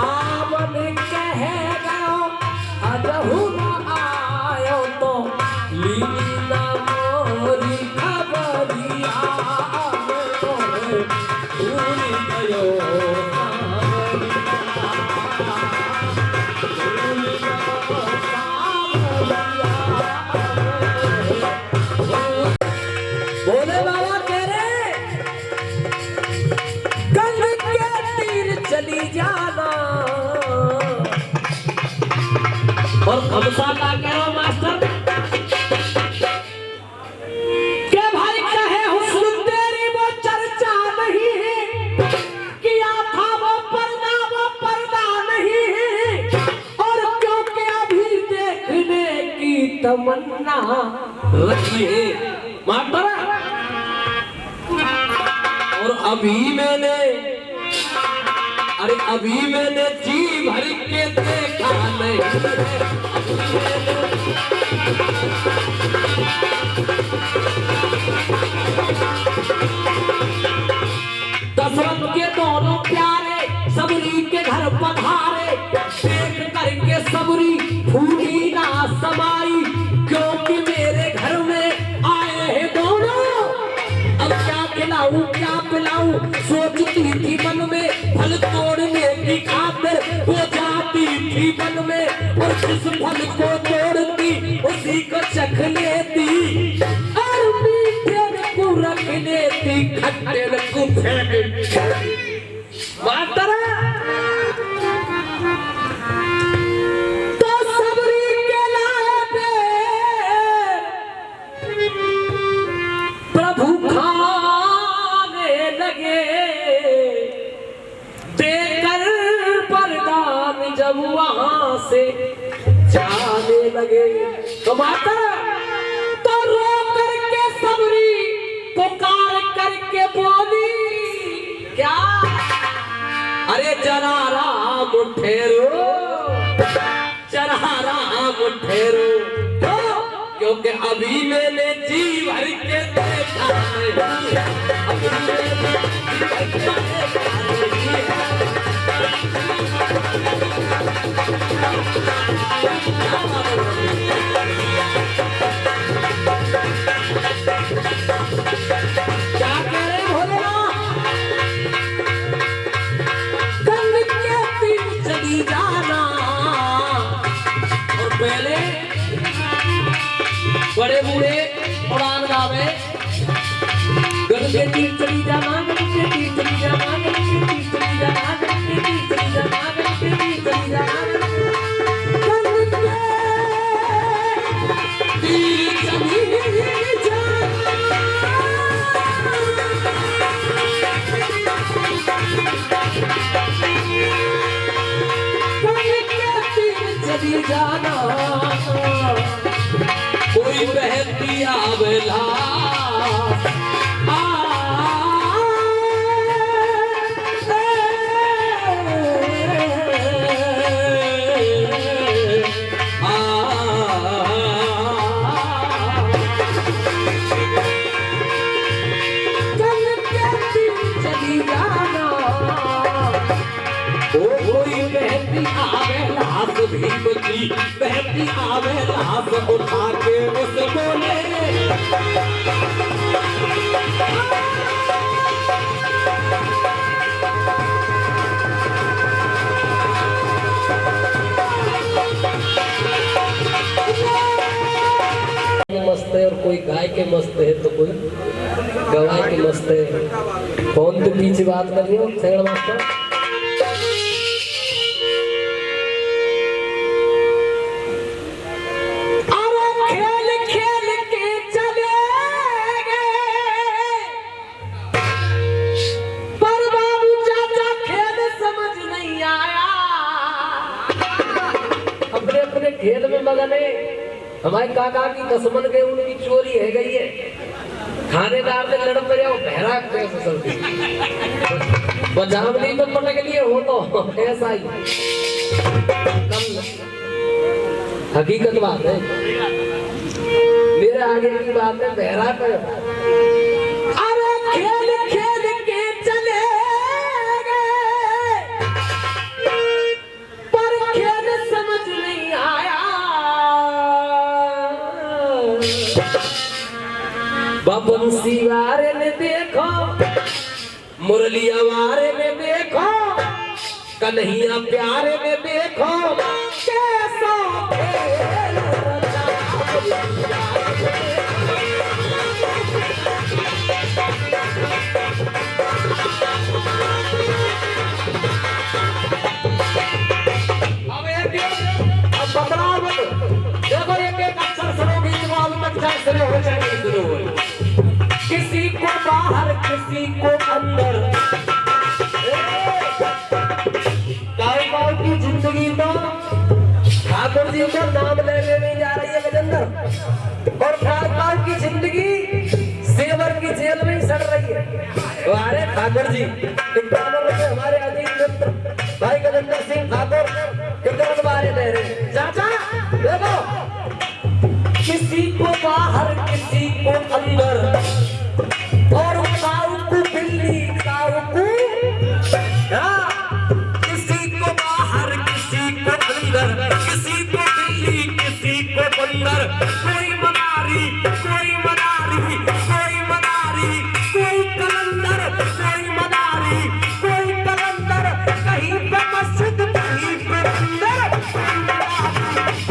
आवन कह गयो अजहू न आयो। तो लीला मोरी खबरिया मोहे भूल गयो बोले बाबा कह रहे गंग के तीर चली जाना। और खमसा का करो मास्टर के भाई कहे हुस्न तेरी वो चर्चा नहीं है, किया था वो पर्दा नहीं है। और क्योंकि अभी देखने की तमन्ना रखी है मास्टर। और अभी मैंने जी भर के देखा नहीं। दशरथ के दोनों प्यारे सबरी के घर पधारे, देख करके सबरी फूली ना समाई। क्योंकि मेरे घर में आए हैं दोनों, अब क्या पिलाऊं सोचती थी मन में। फल तोड़ने की खातिर वो जाती थी वन में, और जिस फल को तोड़ती उसी को चख लेती। और मीठे को रख लेती, खट्टे को फेंक मातरा। तो सबरी के लाए प्रभु खाने लगे जब वहां से जाने लगे तो माता तो रो करके सबरी पुकार करके बोली क्या, अरे जरा राम ठहरो, जरा राम ठहरो, क्योंकि अभी मैंने जी भर के देखा है, अभी मैंने जी भर के देखा है। क्या कह रहे भोलेनाथ, गंग के तीर चली जाना, और पहले बड़े बूढ़े उड़ान गावे, गंग के तीर चली जाना, गंग के तीर चली जाना, गंग के तीर चली जाना, गंग के तीर चली जाना, गंग के तीर चली जाना, गंग के तीर चली जाना। चली जाना कोई बहती आवेला चली जाना कोई बहती आवेला भीमती बहती आवे लाश उठा के उसे बोले, मस्त है और कोई गाय के मस्त है तो कोई गवाय के मस्त है। कौन तो पीछे बात कर रही हो सैगड़ मास्टर? खेत में मगन है, हमारे काका की कसमन के उनकी चोरी है गई है, थानेदार ने लड़ पे जाओ बहरा कैसे चलती बजावनी में पटक लिए हो तो ऐसा ही कम हकीकत बात है, मेरे आगे की बात है बहरा पे। अरे खेल खेल के चले पर खेल समझ नहीं आया, बंसी वारे ने देखो, मुरलिया वारे ने देखो, कन्हैया प्यारे ने देखो, कैसा खेल रचा। अब बदलाव देखो, एक एक अक्षर सुनो, बीच में तक शुरू हो जाएगी, शुरू हो किसी को बाहर किसी को अंदर, गाँव की जिंदगी तो ठाकुर जी को नाम लेने नहीं जा रही है गजेंद्र, और गाँव की जिंदगी सेवर की जेल में ही सड़ रही है। तो अरे ठाकुर जी हमारे अजीत मित्र भाई गजेंद्र सिंह ठाकुर कितने बारे दे रहे चाचा देखो, किसी को बाहर किसी को अंदर, और काऊ को बिल्ली काऊ को, किसी को बाहर किसी को अंदर, किसी को बिल्ली किसी को बंदर, कोई मनारी कोई मनारी कोई मनारी, कोई कलंदर कोई मनारी कोई कलंदर, कहीं पे मस्जिद कहीं पे बंदर,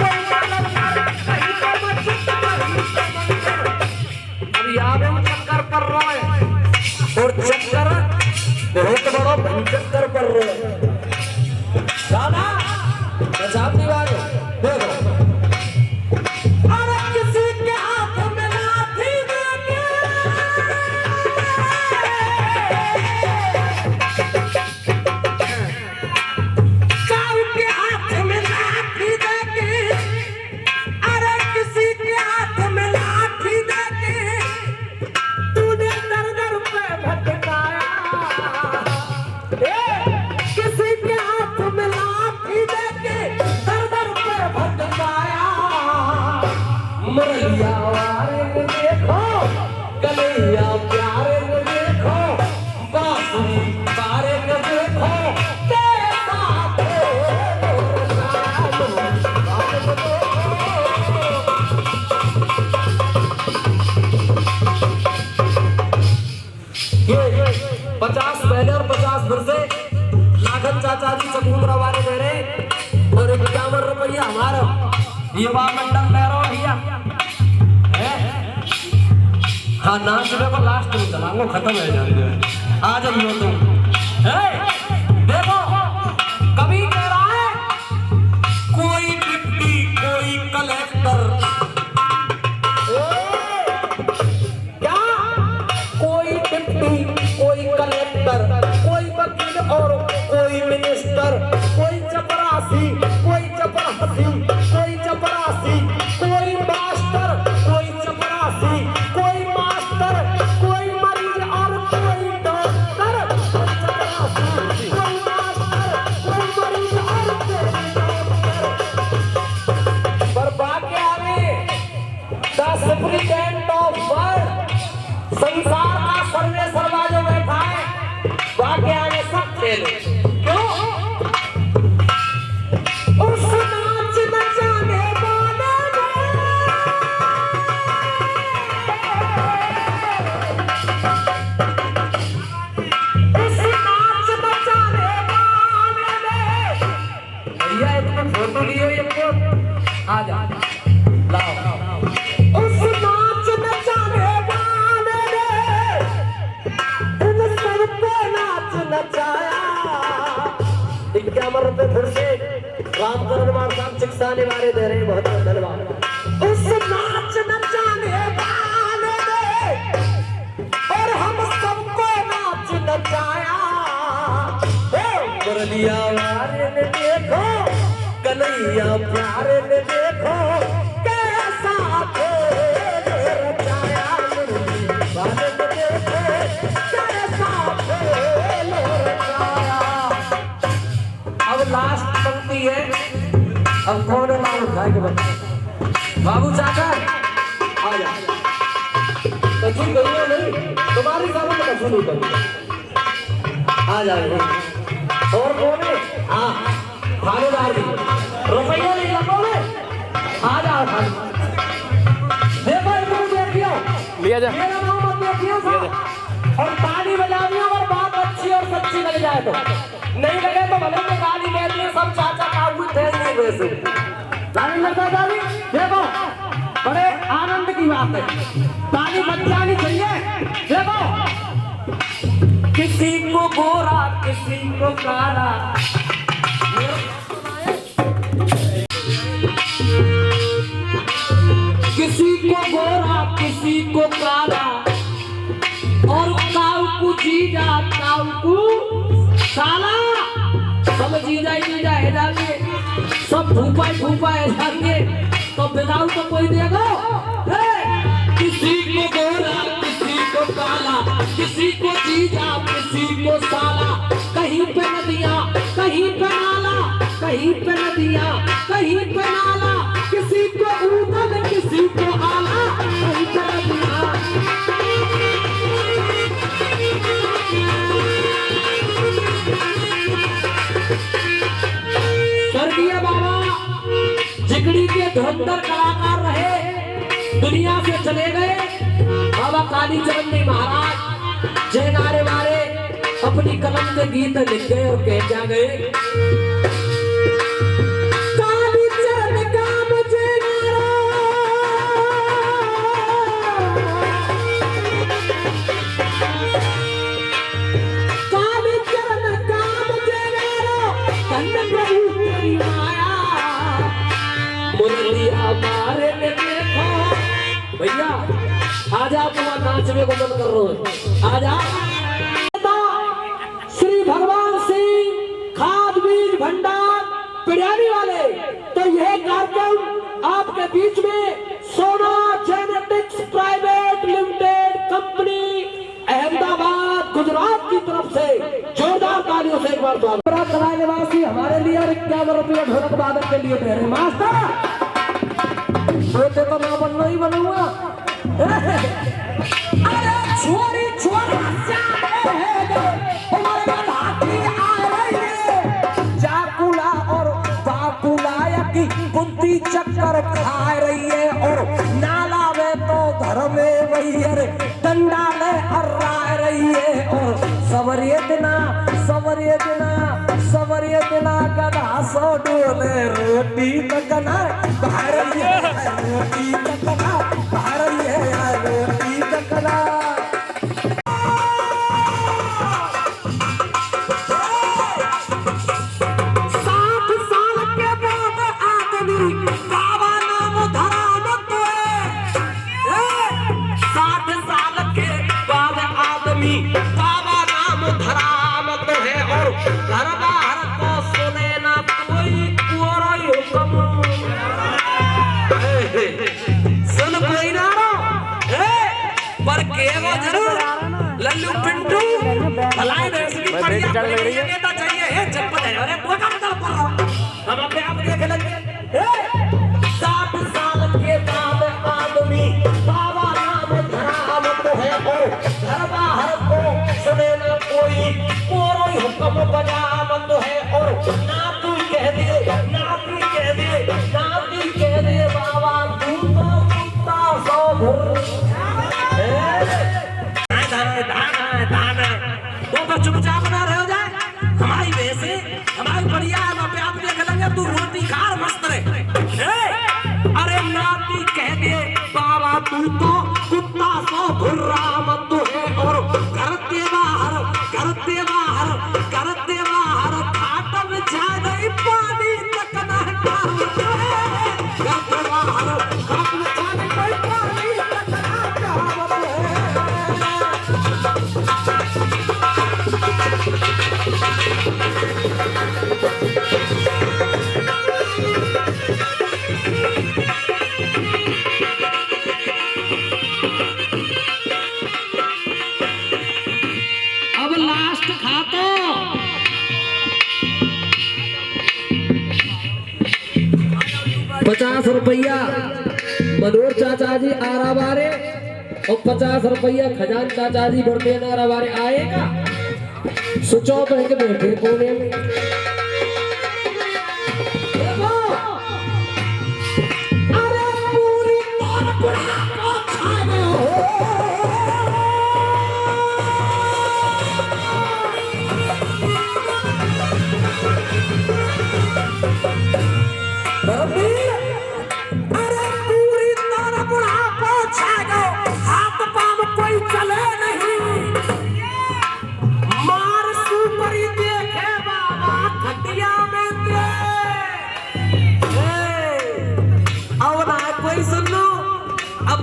कोई कलंदर कहीं पे मस्जिद कहीं पे बंदर। अब याद है चक्कर कर रहा है, और चक्कर बहुत बड़ा चक्कर कर रहा है दादा, बचाव की बात देखो। अरे किसी के हाथ में लाठी देके, काऊ के हाथ मुरलिया वारे ने देखो कन्हैया प्यारे ने देखो बांसुरी बारे ने देखो कैसा ये 50 पहले और 50 फिर से लाखन चाचा जी चकूंदरा वाले दे रहे और 51 रुपया हमारा युवा मंडल पैरों भैया हाँ नाच देखो लास्ट में चलाओ खत्म है जाने आ जाइए तुम देखो कभी कह रहा है कोई डिप्टी कोई कलेक्टर क्या कोई डिप्टी कोई कलेक्टर कोई वकील और कोई मिनिस्टर कोई चपरासी कोई चपरासी कोई चपरासी कोई मास्टर कोई चपरासी कोई मास्टर कोई मरीज और कोई डॉक्टर चपरासी कोई मास्टर कोई मरीज और कोई डॉक्टर पर वाक्य में द सुप्रीटेंडेंट ऑफ वर्ल्ड संसार का सर्वे सर्वा जो बैठा है वाक्य में सब खेल क्यों उस नाच नचाने वाले उस नाच नचाने वाले भैया इतना फोटो लियो ये आ जा लाओ उस नाच नचाने वाले इन सर पे नाच नचाया 51 रुपए फिर से रामचरण साहब शिक्षा निवारे दे रहे हैं बहुत बहुत धन्यवाद उस नाच नचाने वाले ने और हम सबको नाच नचाया मुरलिया वाले ने देखो कन्हैया प्यारे ने देखो कैसा खेल रचाया मुरली वाले ने देखो कैसा खेल रचाया अब लास्ट पंक्ति है अब कौन है नाम उठाए के बच्चे बाबू चाचा आ जा कसूर करूंगा नहीं तुम्हारी सामने में कसूर नहीं करूंगा आ जाओ और कौन है हाँ थानेदार जी रुपया नहीं लगोगे आ जाओ देखो इधर देखियो लिया जा मेरा नाम मत देखियो और ताली बजानियो और बात अच्छी और सच्ची लग जाए तो नहीं लगे तो भले में गाली दे दिए सब चाचा काबू थे नहीं वैसे ताली लगता ताली देखो बड़े आनंद की बात है ताली बज जानी चाहिए देखो किसी को गोरा किसी को काला किसी को गोरा किसी को काला और काऊ को जीजा काऊ को साला सब जीजा ही जीजा है जाके सब धूपा है जाके तो बिलाऊ तो कोई देगा किसी को गोरा किसी को काला किसी को जीजा किसी को साला कहीं पे नदियाँ कहीं पे नाला कहीं पे नदियाँ कहीं पे नाला किसी को ऊदल किसी को आला कहीं पे नदियाँ स्वर्गीय बाबा जिगड़ी के धुरंधर कलाकार रहे दुनिया से चले गए बाबा कालीचरण जी महाराज जयनारे मारे अपनी कलम से गीत लिख गए और कह क्या गए कालीचरण का मुझे कालीचरण का मुझे कन्न प्रभु तेरी माया मुरलिया मारे ने देखो भैया आजा तुम्हारा नाचने को मन कर रहा है आजा श्री भगवान सिंह खाद बीज भंडार पिड़ियानी वाले तो यह कार्यक्रम आपके बीच में Sona Genetics Private limited company Ahmedabad Gujarat की तरफ से जोरदार तालियों से एक बार कराए निवासी हमारे लिए 51 रुपये ढोलक वादक के लिए दे रहे मास्टर बोलते तो ना बनना ही बनूंगा। अरे छोरी छोरी हमारे हाथी आ रही है, जाकुला और बाकुलाया की बुद्धि चक्कर खा रही है, और नाला में तो घर में वही अरे डंडा ले हर्रा रही है, और सवरिये दिना गधा सो डोले रोटी तकना बाहर रोटी तकना बाहर रोटी तकना। 60 साल के बाद आदमी बाबा नाम धरा मत है, 60 साल के बाद आदमी बाबा नाम धरा मत है, और घर बाहर को सुने ना कोई कोई हुक्म, सुन कोई ना पर केवल जरूर लल्लू पिंटू भलाई देश की बढ़िया नेता चाहिए है, जब है अरे तो का मतलब कर रहा हम अपने आप देख लेंगे। 60 साल के बाद आदमी बाबा नाम धरा मत है, और घर बाहर को सुने ना कोई हुक्म बजा मत है, और नाती कह दे बाबा तू तो कुत्ता सो तो चुपचाप ना रह जाए, हमारी वैसे हमारी बढ़िया आप देख लेंगे, तू रोटी खा मस्त रहे। अरे नाती कह दे बाबा तू तो कुत्ता सो घुर्रा मत है, और करते बाहर खाट में जा गई पानी तक ना करते बाहर खाट में जा गई पानी तक ना अब लास्ट खातो 50 रुपया मनोज चाचा जी आरावारे, और 50 रुपया खजान चाचा जी बढ़ते आरावारे आएगा। सुचो बैंक बैठे कोने में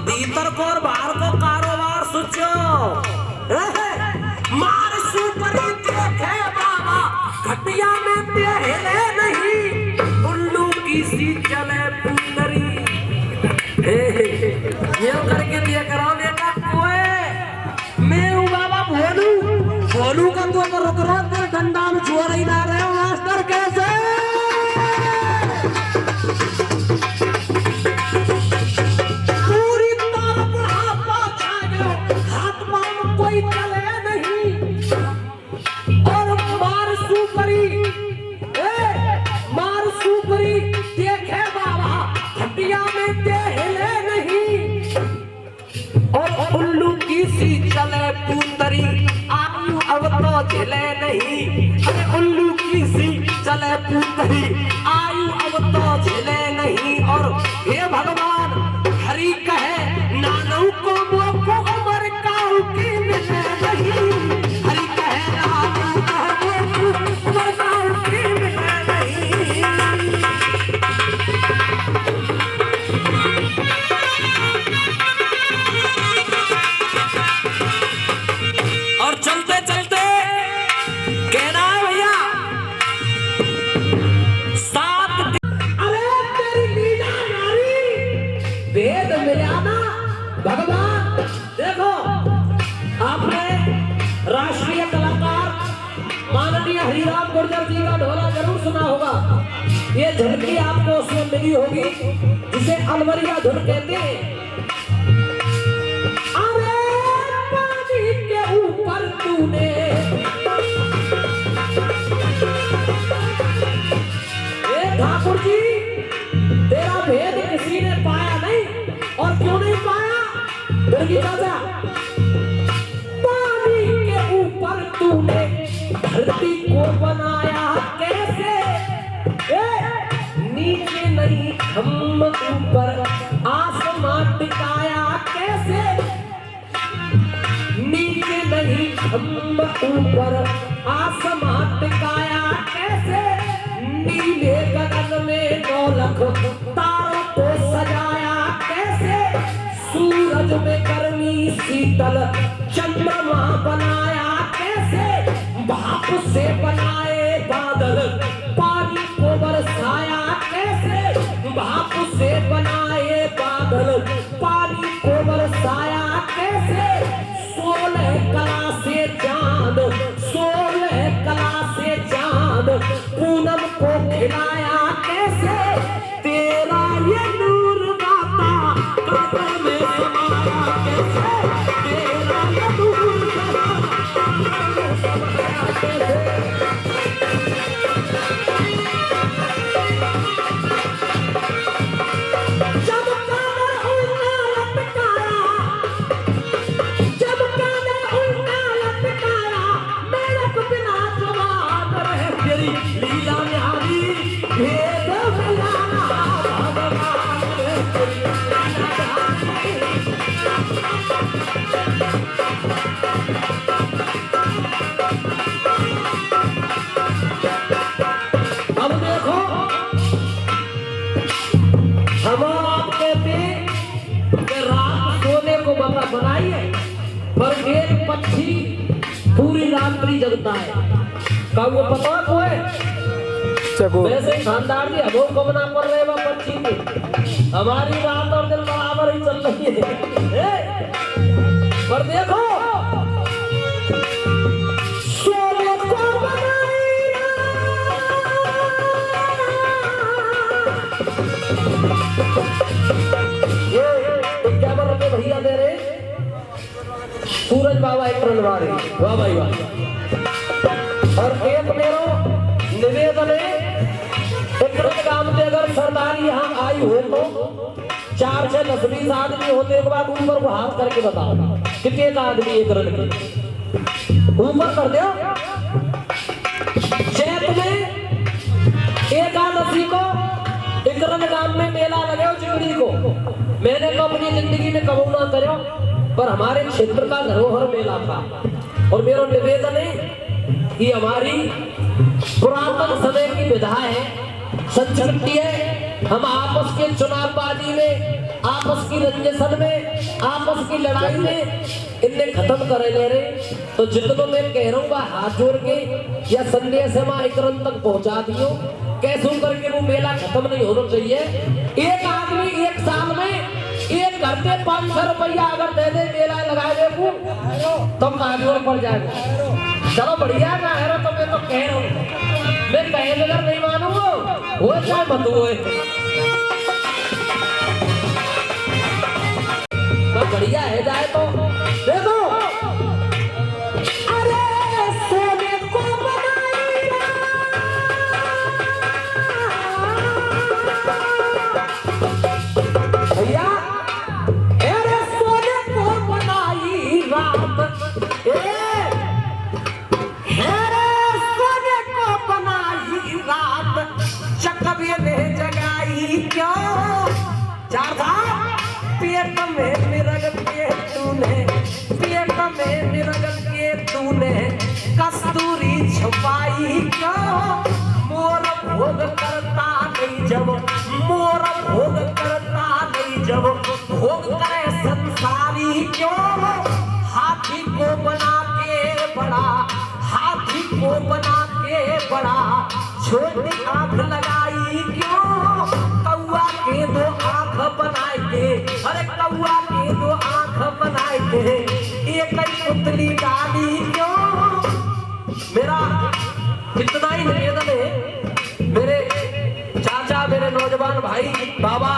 भीतर को और बाहर को कारोबार सोचो, मार सुपरी देखे बाबा खटिया में पहले नहीं, उल्लू की सी चले पुंदरी ये करके दिया करो बेटा कोई मैं हूँ बाबा भोलू का तो अगर रुक रहा तेरे डंडा में छोड़ ही ना रहे हो मास्टर कैसे चले पूतरी आयु अब तो झेले नहीं, अरे उल्लू की सी चले पूतरी आयु अब तो झेले नहीं, और हे भगवान हरि कहे नानू को मोको उमर काऊ की मिले नहीं, हरि कहे नानू को मोको उमर काऊ की मिले नहीं। और चलते चलते कहना है भैया 7 अरे तेरी लीला नारी वेद मिलाना भगवान। देखो आपने राष्ट्रीय कलाकार माननीय हरिराम गुर्जर जी का ढोला जरूर सुना होगा। ये धुन की आपको उसमें मिली होगी जिसे अलवरिया धुन कहते हैं। अरे पानी के ऊपर तूने ठाकुर जी तेरा भेद किसी ने पाया नहीं, और क्यों नहीं पाया? पानी के ऊपर तूने धरती को बनाया कैसे? नीचे नहीं हम ऊपर आसमान टिकाया कैसे? नीचे नहीं हम ऊपर आसमान टिकाया कैसे? नीले गगन में 9 लाख तारों को सजाया कैसे? सूरज में गर्मी शीतल चंद्रमा बनाया कैसे? भाप से बनाए बादल पानी को बरसाया कैसे? भाप से बनाए बादल पानी को बरसाया कैसे? 16 कला से चांद 16 कला से चांद पूनम को खिलाया कैसे? तेरा ये नूर गाता कांटों में समाया कैसे? तेरा ये नूर गाता कांटों में समाया कैसे? बनाइए पर एक पक्षी पूरी रात्रि जगता है। कब वो पता को है वैसे खानदार जी हम को बना पड़ रहे पक्षी की हमारी रात और दिन बराबर ही चल रही है। पर देखो सोने को ये क्या बोल रहे भैया दे रहे सूरज बाबा एक रनवारी वाह भाई वाह। और एक मेरो निवेदन है एक काम से अगर सरदार यहाँ आई हो तो 4 से 10 आदमी होने के बाद ऊपर को हाथ करके बताओ कितने का आदमी एक रन के ऊपर कर दो। चैत में एकादशी को एक रन गांव में मेला लगे चिड़ी को मैंने तो अपनी जिंदगी में कबू ना करो पर हमारे क्षेत्र का धरोहर मेला था। और मेरा निवेदन है कि हमारी पुरातन समय की विधा है संस्कृति है। हम आपस के चुनावबाजी में आपस की रंजिशन में आपस की लड़ाई में इन्हें खत्म करे ले रहे। तो जितनों में कह रहा हूँ हाथ जोड़ के या संदेश एक रन तक पहुंचा दियो कैसे करके वो मेला खत्म नहीं होना चाहिए। एक आदमी एक साल में एक घर पे 500 रुपया अगर दे दे मेला लगाए दे तो काजोर पड़ जाएगा। चलो बढ़िया ना है तो मैं तो कह रहा हूँ मैं कहे अगर नहीं मानूंगा वो क्या मत हुए तो बढ़िया है जाए तो देखो पेट में मिरग के तूने कस्तूरी छुपाई क्यों? मोर भोग करता नहीं जब मोर भोग करता नहीं जब भोग करे संसारी क्यों? हाथी को बना के बड़ा हाथी को बना के बड़ा छोटी आंख लगाई क्यों? कौआ के 2 आंख बनाए के अरे कौआ के 2 आंख बनाए के एक ही पुतली डाली क्यों? मेरा इतना ही निवेदन है मेरे नौजवान भाई बाबा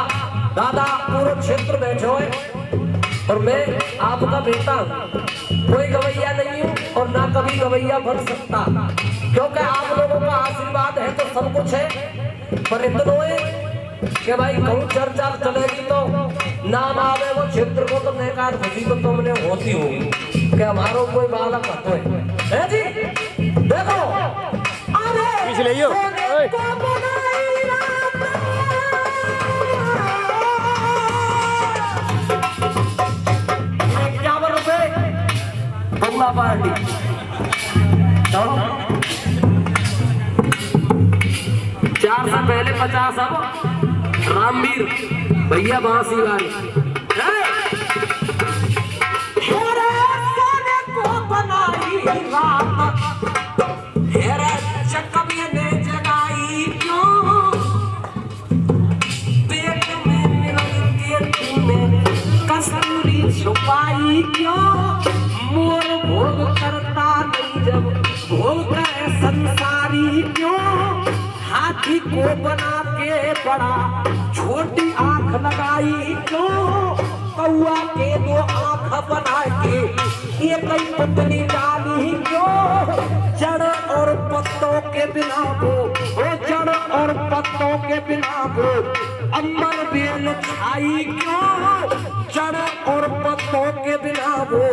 दादा पूरे क्षेत्र बैठे हुए और मैं आपका बेटा हूँ, कोई गवैया नहीं हूँ और ना कभी गवैया बन सकता, क्योंकि आप लोगों का आशीर्वाद है तो सब कुछ है। पर इतना कि भाई कहूँ चर्चा चलेगी तो नाम आवे वो क्षेत्र को तो नेकार खुशी तो तुमने होती होगी कि हमारो कोई बालक हतो है जी। देखो पीछे ले आइयो। बंगला पार्टी 4 से पहले 50 अब रामवीर भैया बांसी वाले कस्तूरी छुपाई क्यों मोर भोग करता नहीं जब भोग करे संसारी क्यों हाथी को बना के बड़ा छोटी आंख लगाई क्यों कौआ के 2 आंख बना के एक ही पत्नी डाली क्यों जड़ और पत्तों के बिना वो जड़ और पत्तों के बिना वो अंबर बेल छाई क्यों जड़ और पत्तों के बिना वो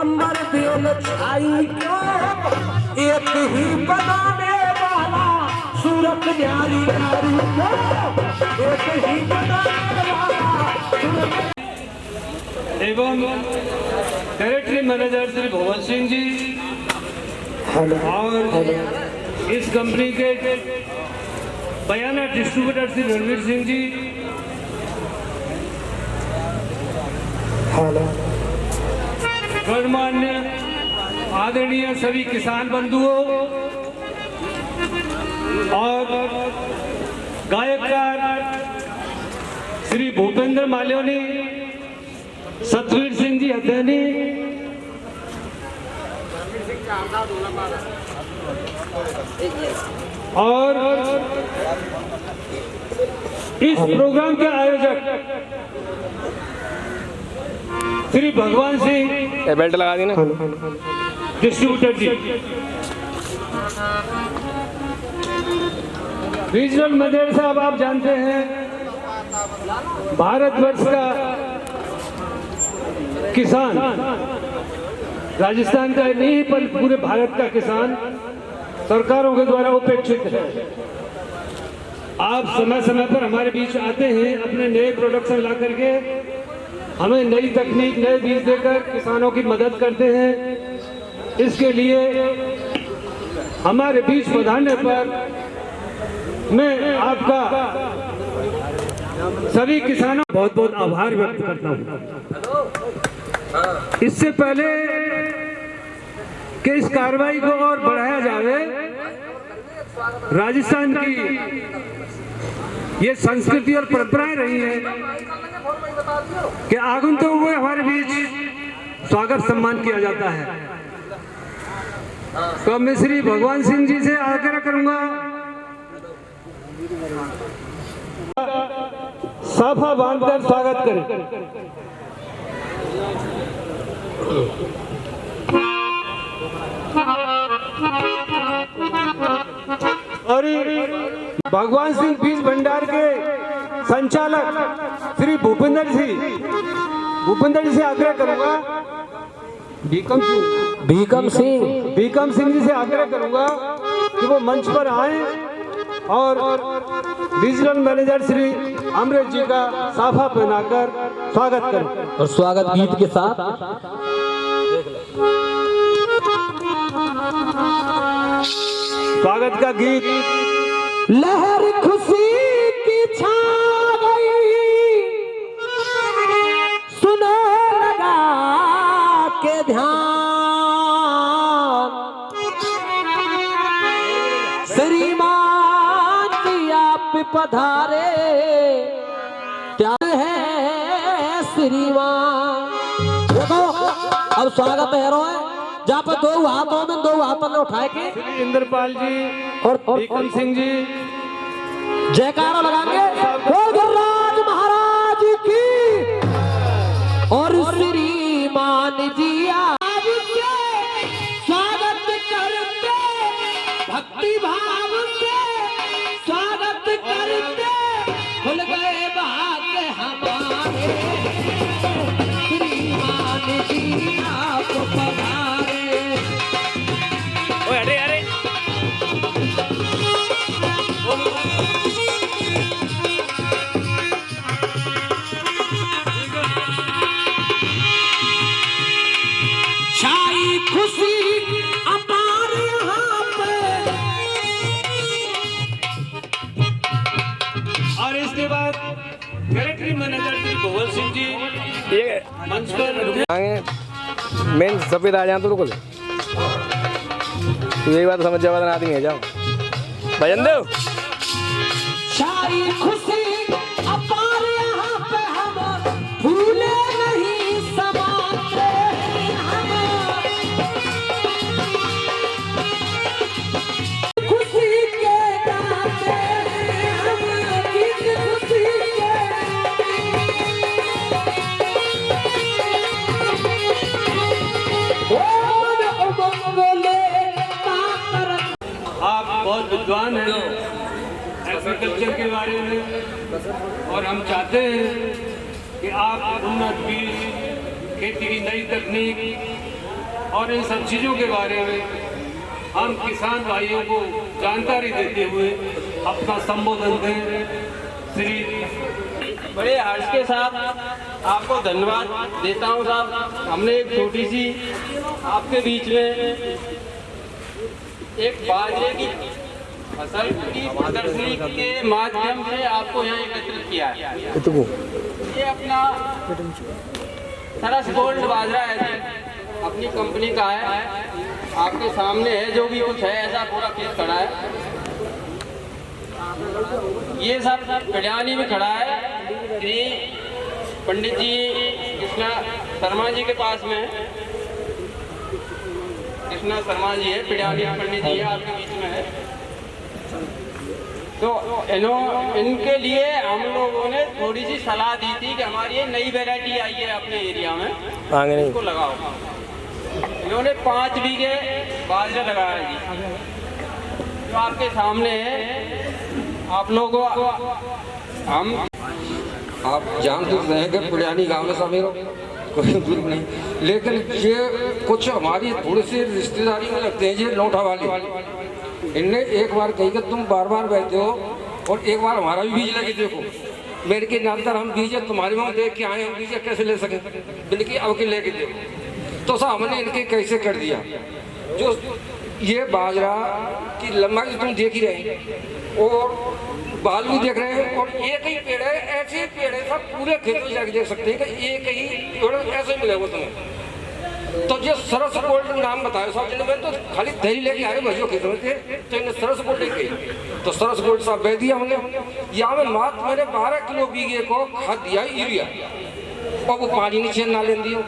अंबर बेल छाई क्यों एक ही बनाने वाला सूरत न्यारी नारी एक ही बनाने वाला सूरत एवं डायरेक्टरी मैनेजर श्री भवन सिंह जी और इस कंपनी के बयाना डिस्ट्रीब्यूटर श्री रणवीर सिंह जी, गणमान्य आदरणीय सभी किसान बंधुओं और गायककार श्री भूपेंद्र माल्योनी, सतवीर सिंह जी हथेनी और इस प्रोग्राम के आयोजक श्री भगवान सिंह बेल्ट लगा दी ना डिस्ट्रीब्यूटर जी, रीजनल मैनेजर साहब आप जानते हैं भारतवर्ष का किसान, राजस्थान का नहीं पर पूरे भारत का किसान सरकारों के द्वारा उपेक्षित है। आप समय समय पर हमारे बीच आते हैं, अपने नए प्रोडक्शन ला करके हमें नई तकनीक नए बीज देकर किसानों की मदद करते हैं। इसके लिए हमारे बीच पधारने पर मैं आपका सभी किसानों बहुत बहुत आभार व्यक्त करता हूँ। इससे पहले कि इस कार्रवाई को और बढ़ाया जाए, राजस्थान की ये संस्कृति और परंपराएं रही है कि आगंतुकों को हमारे बीच स्वागत सम्मान किया जाता है। तो मैं श्री भगवान सिंह जी से आग्रह करूंगा साफा बांधकर स्वागत करें। और भगवान सिंह बीज भंडार के संचालक श्री भूपेंद्र जी से आग्रह करूंगा, भीकम सिंह जी से आग्रह करूंगा कि वो मंच पर आए और रीजनल मैनेजर श्री अमृत जी का साफा पहनाकर स्वागत करें। और स्वागत गीत के साथ स्वागत का गीत लहर खुशी की छा गई, सुनो लगा के ध्यान, श्रीमान जी आप पधारे प्यार है श्रीमान। देखो अब स्वागत है रो है जहाँ पर 2 हाथों में 2 हाथों में उठाए के श्री इंद्रपाल जी और भीकम सिंह जी जयकारा लगाएंगे। खुल गए भाग्य हमारे, श्रीमान जी आप पधारे। ओए अरे अरे छाई खुशी अपार यहाँ पे। और इसके बाद टेरिटरी मैनेजर श्री भुवन सिंह जी ये मंच पर मेन सफेद आ जाए तो रुको ले। तू यही बात समझ जाओ आदमी है जाओ भजन दो। छाई खुशी अपार यहाँ पे हम भूले नहीं समाते हम। खुशी के गाते हम गीत खुशी के। ओम मंगले मातर। आप बहुत विद्वान हैं एग्रीकल्चर के बारे में, और हम चाहते हैं कि आप उन्नत बीज, खेती की नई तकनीक और इन सब चीज़ों के बारे में हम किसान भाइयों को जानकारी देते हुए अपना संबोधन दें। श्री बड़े हर्ष के साथ आपको धन्यवाद देता हूँ साहब। हमने एक छोटी सी आपके बीच में एक बाजरे की फसल की प्रदर्शनी के माध्यम से आपको यहाँ एकत्रित किया है। ये अपना सरस गोल्ड बाजरा है, अपनी कंपनी का है, आपके सामने है। जो भी कुछ है ऐसा पूरा खेत खड़ा है। ये सब कल्याणी में खड़ा है। श्री पंडित जी कृष्णा शर्मा जी के पास में है। कृष्णा शर्मा जी है, पिड़ियानी पंडित जी है, आपके बीच में है। तो इनके लिए हम लोगों ने थोड़ी सी सलाह दी थी कि हमारी ये नई वैरायटी आई है अपने एरिया में, इसको लगाओ। इन्होंने 5 बीघे बाजरा लगाया जी, जो आपके सामने है। आप लोगों हम आप जानते रहे कि पुरानी गांव में समीरो कोई दूर नहीं, लेकिन ये कुछ हमारी थोड़ी सी रिश्तेदारी में लगते हैं। ये नोटा वाली इनने एक बार कही कि तुम बार बार बैठते हो और एक बार हमारा भी बीज लगे देखो। मेरे के नामदार हम बीज तुम्हारे वहाँ देख के आए, हम बीज कैसे ले सकें, बल्कि अब के लेके देखो। तो साहब हमने इनके कैसे कर दिया। जो ये बाजरा की लंबाई तुम देख ही रहे और बाल भी देख रहे हैं, और एक ही पेड़ है, ऐसे ही पेड़ है सब पूरे खेत में जाके देख सकते हैं कि एक ही पेड़ ऐसे मिलेगा तुम्हें। तो ये सरस गोल्ड नाम बताया साहब जिन्हें, मैं तो खाली दही लेके आए भैया खेत में थे, तो इन्हें सरस गोल्ड लेके गई। तो सरस गोल्ड साहब बह दिया हमने। यहाँ में मात्र मैंने 12 किलो बीघे को खाद दिया यूरिया, और वो पानी नीचे ना ले दिया।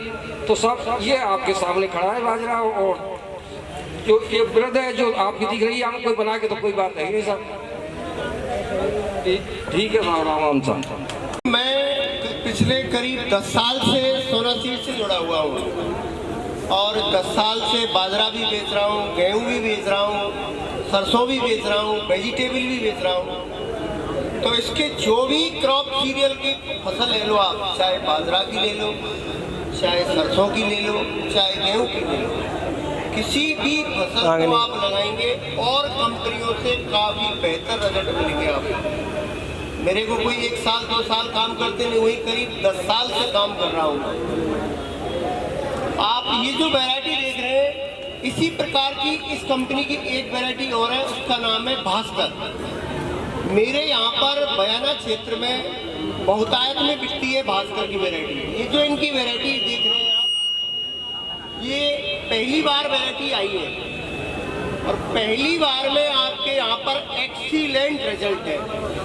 तो सब ये आपके सामने खड़ा है बाजरा, और जो ये वृद्ध है जो आपकी दिख रही है, हम कोई बना के तो कोई बात नहीं साहब। ठीक है साहब, राम साहब। मैं पिछले करीब 10 साल से सोना सीड से जुड़ा हुआ हूँ, और 10 साल से बाजरा भी बेच रहा हूँ, गेहूँ भी बेच रहा हूँ, सरसों भी बेच रहा हूँ, वेजिटेबल भी बेच रहा हूँ। तो इसके जो भी क्रॉप सीरियल की फसल ले लो आप, चाहे बाजरा की ले लो, चाहे सरसों की ले लो, चाहे गेहूँ की ले लो, किसी भी फसल को आप लगाएंगे और कंपनियों से काफ़ी बेहतर रिजल्ट मिलेंगे आपको। मेरे को कोई 1 साल 2 साल काम करते नहीं, वही करीब 10 साल से काम कर रहा हूँ। आप ये जो वैरायटी देख रहे हैं, इसी प्रकार की इस कंपनी की एक वैरायटी और है, उसका नाम है भास्कर। मेरे यहाँ पर बयाना क्षेत्र में बहुतायत में बिकती है भास्कर की वैरायटी। ये जो इनकी वैरायटी देख रहे हैं आप, ये पहली बार वैरायटी आई है, और पहली बार में आपके यहाँ पर एक्सीलेंट रिजल्ट है।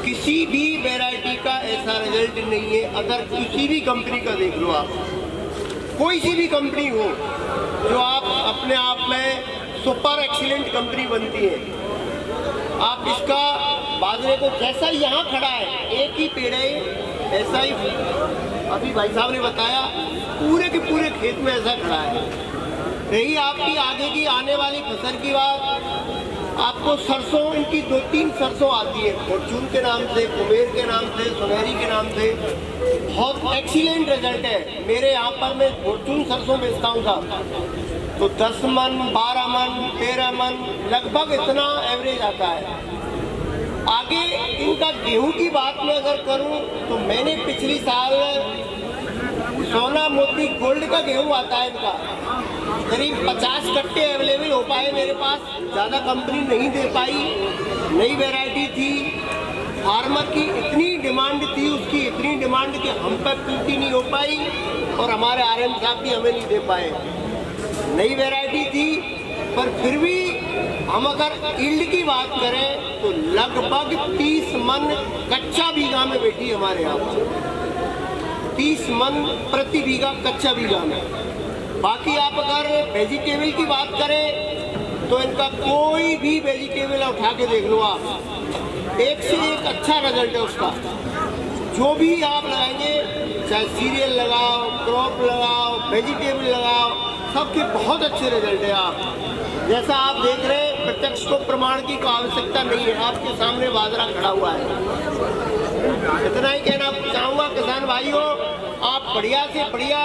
किसी भी वैरायटी का ऐसा रिजल्ट नहीं है। अगर किसी भी कंपनी का देख लो आप, कोई सी भी कंपनी हो जो आप अपने आप में सुपर एक्सीलेंट कंपनी बनती है, आप इसका बाजरे को जैसा यहाँ खड़ा है, एक ही पेड़ है, ऐसा ही अभी भाई साहब ने बताया पूरे के पूरे खेत में ऐसा खड़ा है। रही आपकी आगे की आने वाली फसल की बात, आपको सरसों, इनकी 2-3 सरसों आती है, फॉर्चून के नाम से, कुबेर के नाम से, सुनहरी के नाम से। बहुत एक्सीलेंट रिजल्ट है। मेरे यहाँ पर मैं फॉर्चून सरसों बेचता हूँ साहब, तो 10 मन, 12 मन, 13 मन लगभग इतना एवरेज आता है। आगे इनका गेहूं की बात में अगर करूं तो मैंने पिछली साल सोना मोती गोल्ड का गेहूं आता है इनका, करीब 50 कट्टे अवेलेबल हो पाए मेरे पास। ज़्यादा कंपनी नहीं दे पाई, नई वैरायटी थी, फार्मर की इतनी डिमांड थी, उसकी इतनी डिमांड कि हम पर पूर्ति नहीं हो पाई और हमारे RM साहब भी हमें नहीं दे पाए। नई वैरायटी थी, पर फिर भी हम अगर ईल्ड की बात करें तो लगभग 30 मन कच्चा बीघा में बैठी हमारे यहाँ पर, 30 मन प्रति बीघा कच्चा बीघा में। बाकी आप अगर वेजिटेबल की बात करें तो इनका कोई भी वेजिटेबल उठा के देख लो आप, एक से एक अच्छा रिजल्ट है उसका। जो भी आप लगाएंगे, चाहे सीरियल लगाओ, क्रॉप लगाओ, वेजिटेबल लगाओ, सबके बहुत अच्छे रिजल्ट है। आप जैसा आप देख रहे हैं, प्रत्यक्ष को प्रमाण की कोई आवश्यकता नहीं है, आपके सामने बाजरा खड़ा हुआ है। इतना ही कहना चाहूँगा किसान भाइयों, आप बढ़िया से बढ़िया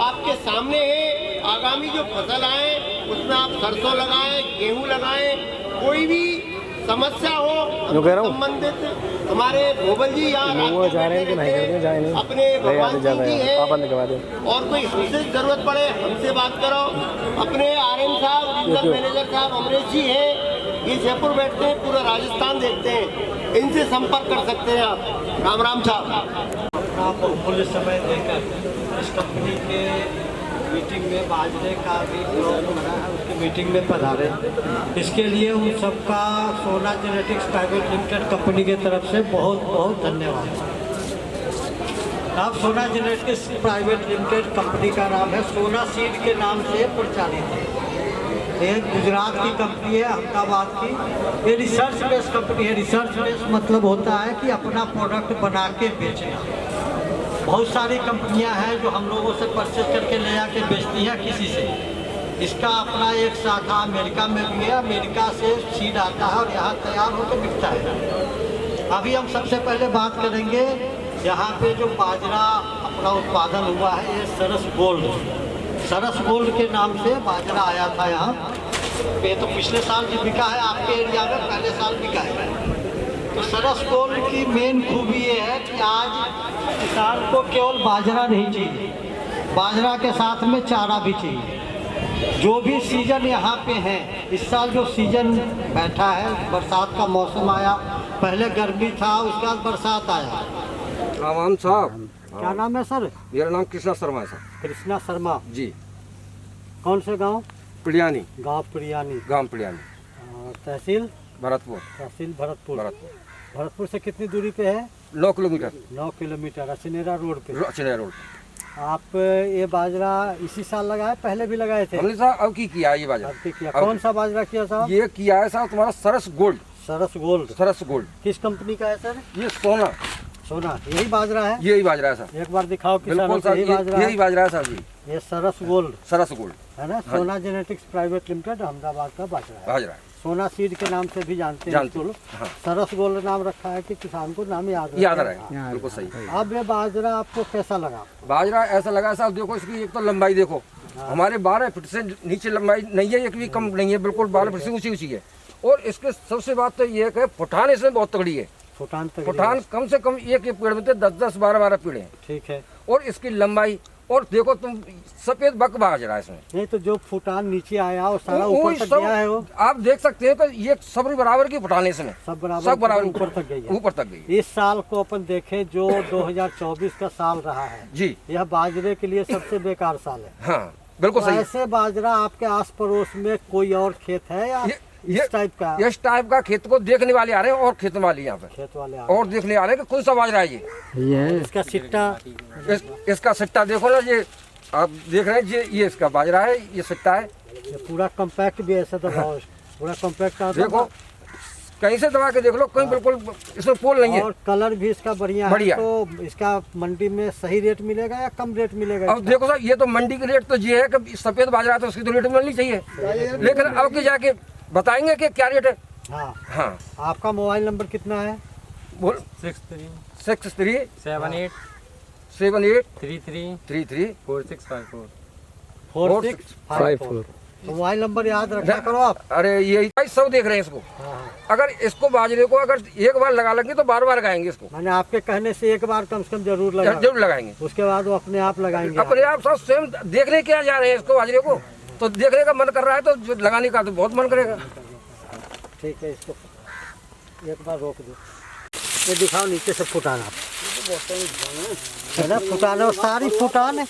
आपके सामने है, आगामी जो फसल आए उसमें आप सरसों लगाएं, गेहूं लगाएं, कोई भी समस्या हो संबंधित हमारे भोबल जी यहाँ जा रहे हैं कि नहीं, अपने भगवान सिंह जी है, और कोई विशेष जरूरत पड़े हमसे बात करो। अपने RM साहब, रीजनल मैनेजर साहब अमरीश जी हैं, ये जयपुर बैठते हैं, पूरा राजस्थान देखते हैं, इनसे संपर्क कर सकते हैं आप। राम राम साहब। आप बहुमूल्य समय देकर इस कंपनी के मीटिंग में बाजरे का भी ब्लॉक बना है, उसकी मीटिंग में पधारे, इसके लिए उन सबका सोना जेनेटिक्स प्राइवेट लिमिटेड कंपनी की तरफ से बहुत बहुत धन्यवाद। आप सोना जेनेटिक्स प्राइवेट लिमिटेड कंपनी का नाम है, सोना सीड के नाम से प्रचारित है। ये गुजरात की कंपनी है, अहमदाबाद की। ये रिसर्च बेस्ड कंपनी है। रिसर्च बेस्ड मतलब होता है कि अपना प्रोडक्ट बना के बेचना। बहुत सारी कंपनियां हैं जो हम लोगों से परचेज करके ले आके बेचती हैं किसी से। इसका अपना एक शाखा अमेरिका में भी है, अमेरिका से सीड आता है और यहाँ तैयार होकर बिकता है। अभी हम सबसे पहले बात करेंगे यहाँ पे जो बाजरा अपना उत्पादन हुआ है, ये सरस गोल्ड के नाम से बाजरा आया था यहाँ पे। तो पिछले साल भी बिका है आपके एरिया में, पहले साल बिका है। तो सरस गोल्ड की मेन खूबी ये है कि आज किसान को केवल बाजरा नहीं चाहिए, बाजरा के साथ में चारा भी चाहिए। जो भी सीजन यहाँ पे है, इस साल जो सीजन बैठा है, बरसात का मौसम आया, पहले गर्मी था, उसके बाद बरसात आया। राम साहब, क्या नाम है सर? मेरा नाम कृष्णा शर्मा है सर। कृष्णा शर्मा जी। कौन से गांव? पिड़ियानी। गांव पिड़ियानी। तहसील भरतपुर। भरतपुर से कितनी दूरी पे है? 9 किलोमीटर। 9 किलोमीटर अचनेरा रोड पे। अचनेरा रोड। आप ये बाजरा इसी साल लगाए, पहले भी लगाए थे? हमने साहब अब की किया ये बाजरा। किया। कौन सा बाजरा किया साहब? ये किया है साहब तुम्हारा सरस गोल्ड। सरस गोल्ड किस कंपनी का है सर? ये सोना यही बाजरा है? यही बाजरा है सर। एक बार दिखाओ किसानों को। यही बाजरा है सर जी। ये सरस गोल्ड है ना? सोना जेनेटिक्स प्राइवेट लिमिटेड अहमदाबाद का बाजरा है। सोना सीड के नाम से भी जानते हैं इसको। हाँ। सरस गोल्ड नाम रखा है कि किसान को नाम याद रहे। बिल्कुल सही। अब ये बाजरा आपको कैसा लगा? बाजरा ऐसा लगा साहब, देखो इसकी एक तो लंबाई देखो। हाँ। हमारे 12 फीट से नीचे लंबाई नहीं है, एक भी कम नहीं है, बिल्कुल 12 फीट से ऊंची है। और इसके सबसे बात तो ये है कि फुटान इसमें बहुत तगड़ी है। फुटान कम से कम एक पेड़ में 10-10, 12-12 पेड़ हैं। ठीक है। और इसकी लंबाई, और देखो तुम सफेद बक बाजरा है इसमें। नहीं तो जो फुटान नीचे आया वो सारा ऊपर तक गया है। वो आप देख सकते हैं कि ये सब बराबर की फुटान है इसमें। सब बराबर ऊपर तक गई है। इस साल को अपन देखें जो 2024 का साल रहा है जी, यह बाजरे के लिए सबसे बेकार साल है। हाँ बिल्कुल सही। ऐसे बाजरा आपके आस पड़ोस में कोई और खेत है या इस टाइप का खेत को देखने वाले आ रहे हैं, और खेत वाले यहाँ पे खेत वाले और देखने आ रहे हैं कि कौन सा बाजरा है ये। इसका सिट्टा, इसका सिट्टा देखो ना, ये आप देख रहे हैं ये इसका बाजरा है, ये सिट्टा है। ये पूरा कम्पैक्ट भी ऐसा दबाओ, पूरा कम्पैक्ट देखो, कहीं से दबा के देख लो, कहीं बिल्कुल इसमें पोल नहीं है। और कलर भी इसका बढ़िया है। तो इसका मंडी में सही रेट मिलेगा या कम रेट मिलेगा? अब देखो सर, ये तो मंडी की रेट तो ये है कि सफेद बाजरा तो उसकी तो रेट मिलनी चाहिए, लेकिन अब के जाके बताएंगे कि क्या रेट है। हाँ हाँ आपका मोबाइल नंबर कितना है? बोल 63 78 33 4654। तो मोबाइल नंबर याद रखा करो आप। अरे यही सब देख रहे हैं इसको। अगर इसको बाजरे को अगर एक बार लगा लेंगे तो बार बार गाएंगे इसको। मैंने आपके कहने से एक बार कम से कम जरूर लगाएंगे। उसके बाद वो अपने आप लगाएंगे। अपने आप सब स्वयं देखने क्या जा रहे हैं इसको बाजरे को, तो देखने का मन कर रहा है तो लगाने का तो बहुत मन करेगा। ठीक है, इसको एक बार रोक दो। ये दिखाओ नीचे से फुटान आप है ना, फुटान और सारी फुटान है,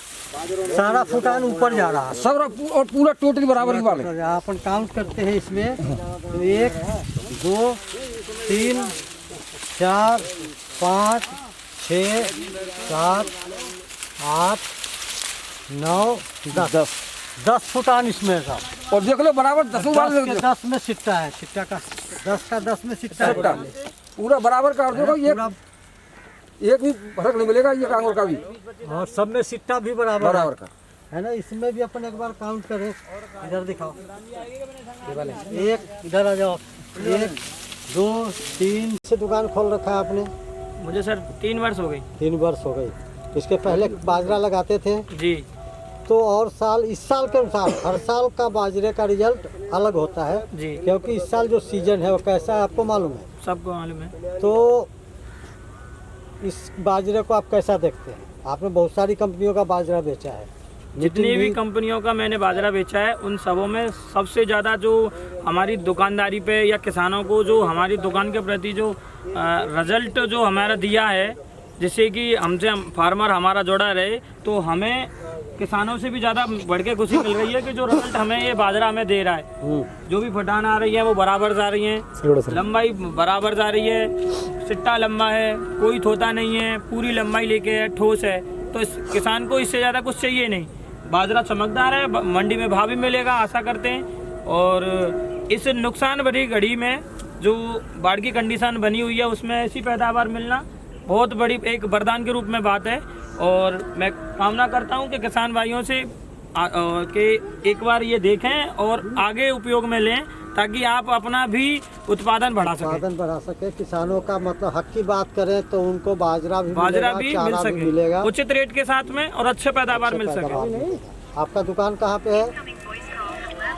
सारा फुटान ऊपर जा रहा है सब और पूरा टोटली बराबर ही वाले। अपन काउंट करते हैं इसमें तो 1 2 3 4 5 6 7 8 9 10 फुटान इसमें सब। और देख लो बराबर 10 में सिट्टा है, सिट्टा का 10 में सिट्टा है, पूरा बराबर काट दो। एक भी फर्क नहीं मिलेगा ये कांगोर का भी, और सब में सिट्टा भी बराबर का है ना। इसमें भी अपन एक बार काउंट करें, इधर दिखाओ, एक इधर आ जाओ, 1 2 3 से दुकान खोल रखा है आपने? मुझे सर 3 वर्ष हो गई। 3 वर्ष हो गई। इसके पहले बाजरा लगाते थे जी। तो और साल इस साल के अनुसार हर साल का बाजरे का रिजल्ट अलग होता है जी, क्योंकि इस साल जो सीजन है वो कैसा है आपको मालूम है? सबको मालूम है। तो इस बाजरे को आप कैसा देखते हैं? आपने बहुत सारी कंपनियों का बाजरा बेचा है, जितनी भी कंपनियों का मैंने बाजरा बेचा है उन सबों में सबसे ज़्यादा जो हमारी दुकानदारी पे या किसानों को जो हमारी दुकान के प्रति जो रिजल्ट जो हमारा दिया है, जिससे कि हमसे फार्मर हमारा जुड़ा रहे, तो हमें किसानों से भी ज़्यादा बढ़ के खुशी मिल रही है कि जो रिजल्ट हमें ये बाजरा हमें दे रहा है। जो भी फटान आ रही है वो बराबर जा रही है, लंबाई बराबर जा रही है, सिट्टा लंबा है, कोई थोता नहीं है, पूरी लंबाई लेके है, ठोस है। तो इस किसान को इससे ज़्यादा कुछ चाहिए नहीं। बाजरा चमकदार है, मंडी में भाव भी मिलेगा आशा करते हैं। और इस नुकसान भरी घड़ी में जो बाढ़ की कंडीशन बनी हुई है उसमें ऐसी पैदावार मिलना बहुत बड़ी एक वरदान के रूप में बात है। और मैं कामना करता हूं कि किसान भाइयों से कि एक बार ये देखें और आगे उपयोग में लें, ताकि आप अपना भी उत्पादन बढ़ा सके। किसानों का मतलब हक की बात करें तो उनको बाजरा भी मिल सके उचित रेट के साथ में और अच्छे पैदावार मिल सके। आपका दुकान कहाँ पे है?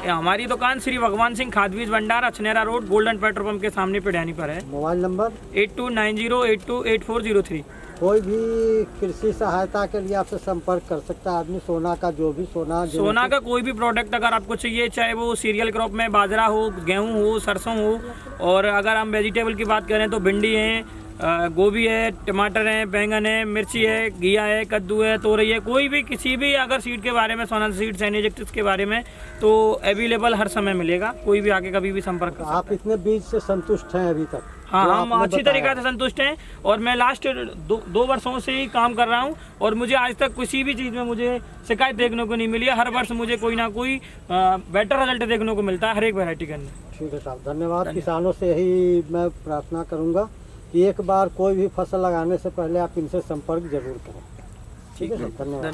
हमारी दुकान श्री भगवान सिंह खाद बीज भंडार, Achhnera road, golden petrol pump के सामने पिड़ियानी पर है। Mobile number 8290828403। कोई भी कृषि सहायता के लिए आपसे संपर्क कर सकता है आदमी। सोना का जो भी सोना का कोई भी प्रोडक्ट अगर आपको चाहिए, चाहे वो सीरियल क्रॉप में बाजरा हो, गेहूं हो, सरसों हो, और अगर हम वेजिटेबल की बात करें तो भिंडी है, गोभी है, टमाटर है, बैंगन है, मिर्ची है, घिया है, कद्दू है, तोरई है, कोई भी किसी भी अगर सीड के बारे में, सोना सीड सैनिजेक्टिस के बारे में, तो अवेलेबल हर समय मिलेगा। कोई भी आगे कभी भी संपर्क कर। आप इतने बीज से संतुष्ट हैं अभी तक? हाँ, हम अच्छी तरीके से संतुष्ट हैं। और मैं लास्ट 2 वर्षों से ही काम कर रहा हूं और मुझे आज तक किसी भी चीज़ में मुझे शिकायत देखने को नहीं मिली है। हर वर्ष मुझे कोई ना कोई बेटर रिजल्ट देखने को मिलता है हर एक वैरायटी के अंदर। ठीक है साहब, धन्यवाद। किसानों से यही मैं प्रार्थना करूँगा कि एक बार कोई भी फसल लगाने से पहले आप इनसे संपर्क जरूर करें। ठीक है, धन्यवाद।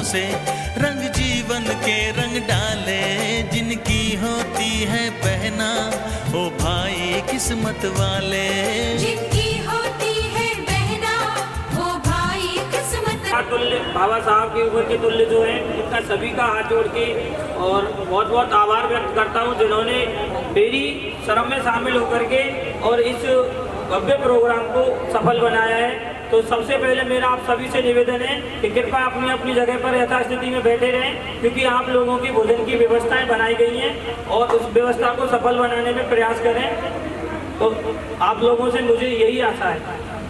से रंग जीवन के रंग डाले, जिनकी होती है पहना ओ भाई किस्मत वाले, जिनकी हो तुल्य बाबा साहब की उम्र के तुल्य जो है, उनका सभी का हाथ जोड़ के और बहुत बहुत आभार व्यक्त करता हूँ, जिन्होंने मेरी श्रम में शामिल होकर के और इस भव्य प्रोग्राम को सफल बनाया है। तो सबसे पहले मेरा आप सभी से निवेदन है कि कृपया अपनी अपनी जगह पर यथास्थिति में बैठे रहें, क्योंकि आप लोगों की भोजन की व्यवस्थाएं बनाई गई हैं और उस व्यवस्था को सफल बनाने में प्रयास करें। तो आप लोगों से मुझे यही आशा है।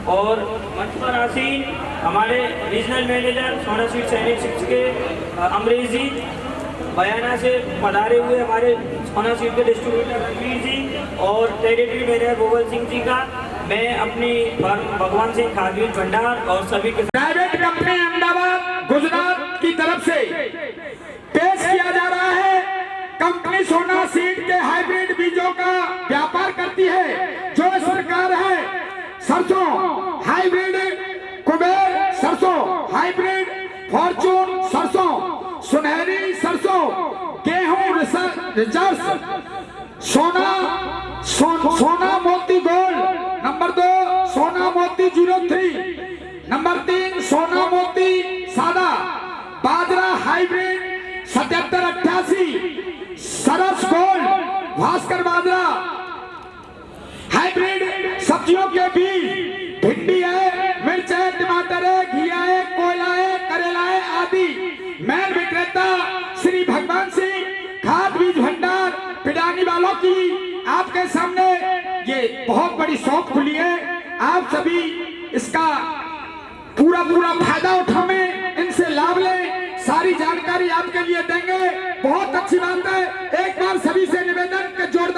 और मंच पर आसीन हमारे रीजनल मैनेजर सोना स्वीट सैनिक 6 के अमरीश जी, बयाना से पधारे हुए हमारे सोना स्वीट के डिस्ट्रीब्यूटर रणवीर जी और टेरिटरी मैनेजर गोवल सिंह जी का मैं अपनी फर्म भगवान सिंह खाद बीज भंडार और सभी के प्राइवेट कंपनी अहमदाबाद गुजरात की तरफ से पेश किया जा रहा है। कंपनी सोना सीड के हाइब्रिड बीजों का व्यापार करती है। जो सरकार है सरसों हाइब्रिड, कुबेर सरसों हाइब्रिड, फॉर्चून सरसों, सुनहरी सरसों, गेहूं रिजर्व, सोना मोती गोल्ड, नंबर 2 सोना मोती 03, नंबर 3 सोना मोती सादा, बाजरा हाइब्रिड 7788, सरस गोल्ड, भास्कर बाजरा हाइब्रिड, सब्जियों के बीज, भिंडी है, मिर्च है, टमाटर है, घिया है, कोयला है, करेला है आदि। मैन विक्रेता श्री भगवान सिंह खाद बीज भंडार पिडानी वालों की आपके सामने ये बहुत बड़ी शॉप खुली है। आप सभी इसका पूरा फायदा उठाएं, इनसे लाभ लें, सारी जानकारी आपके लिए देंगे। बहुत अच्छी बात है। एक बार सभी से निवेदन के जोरदार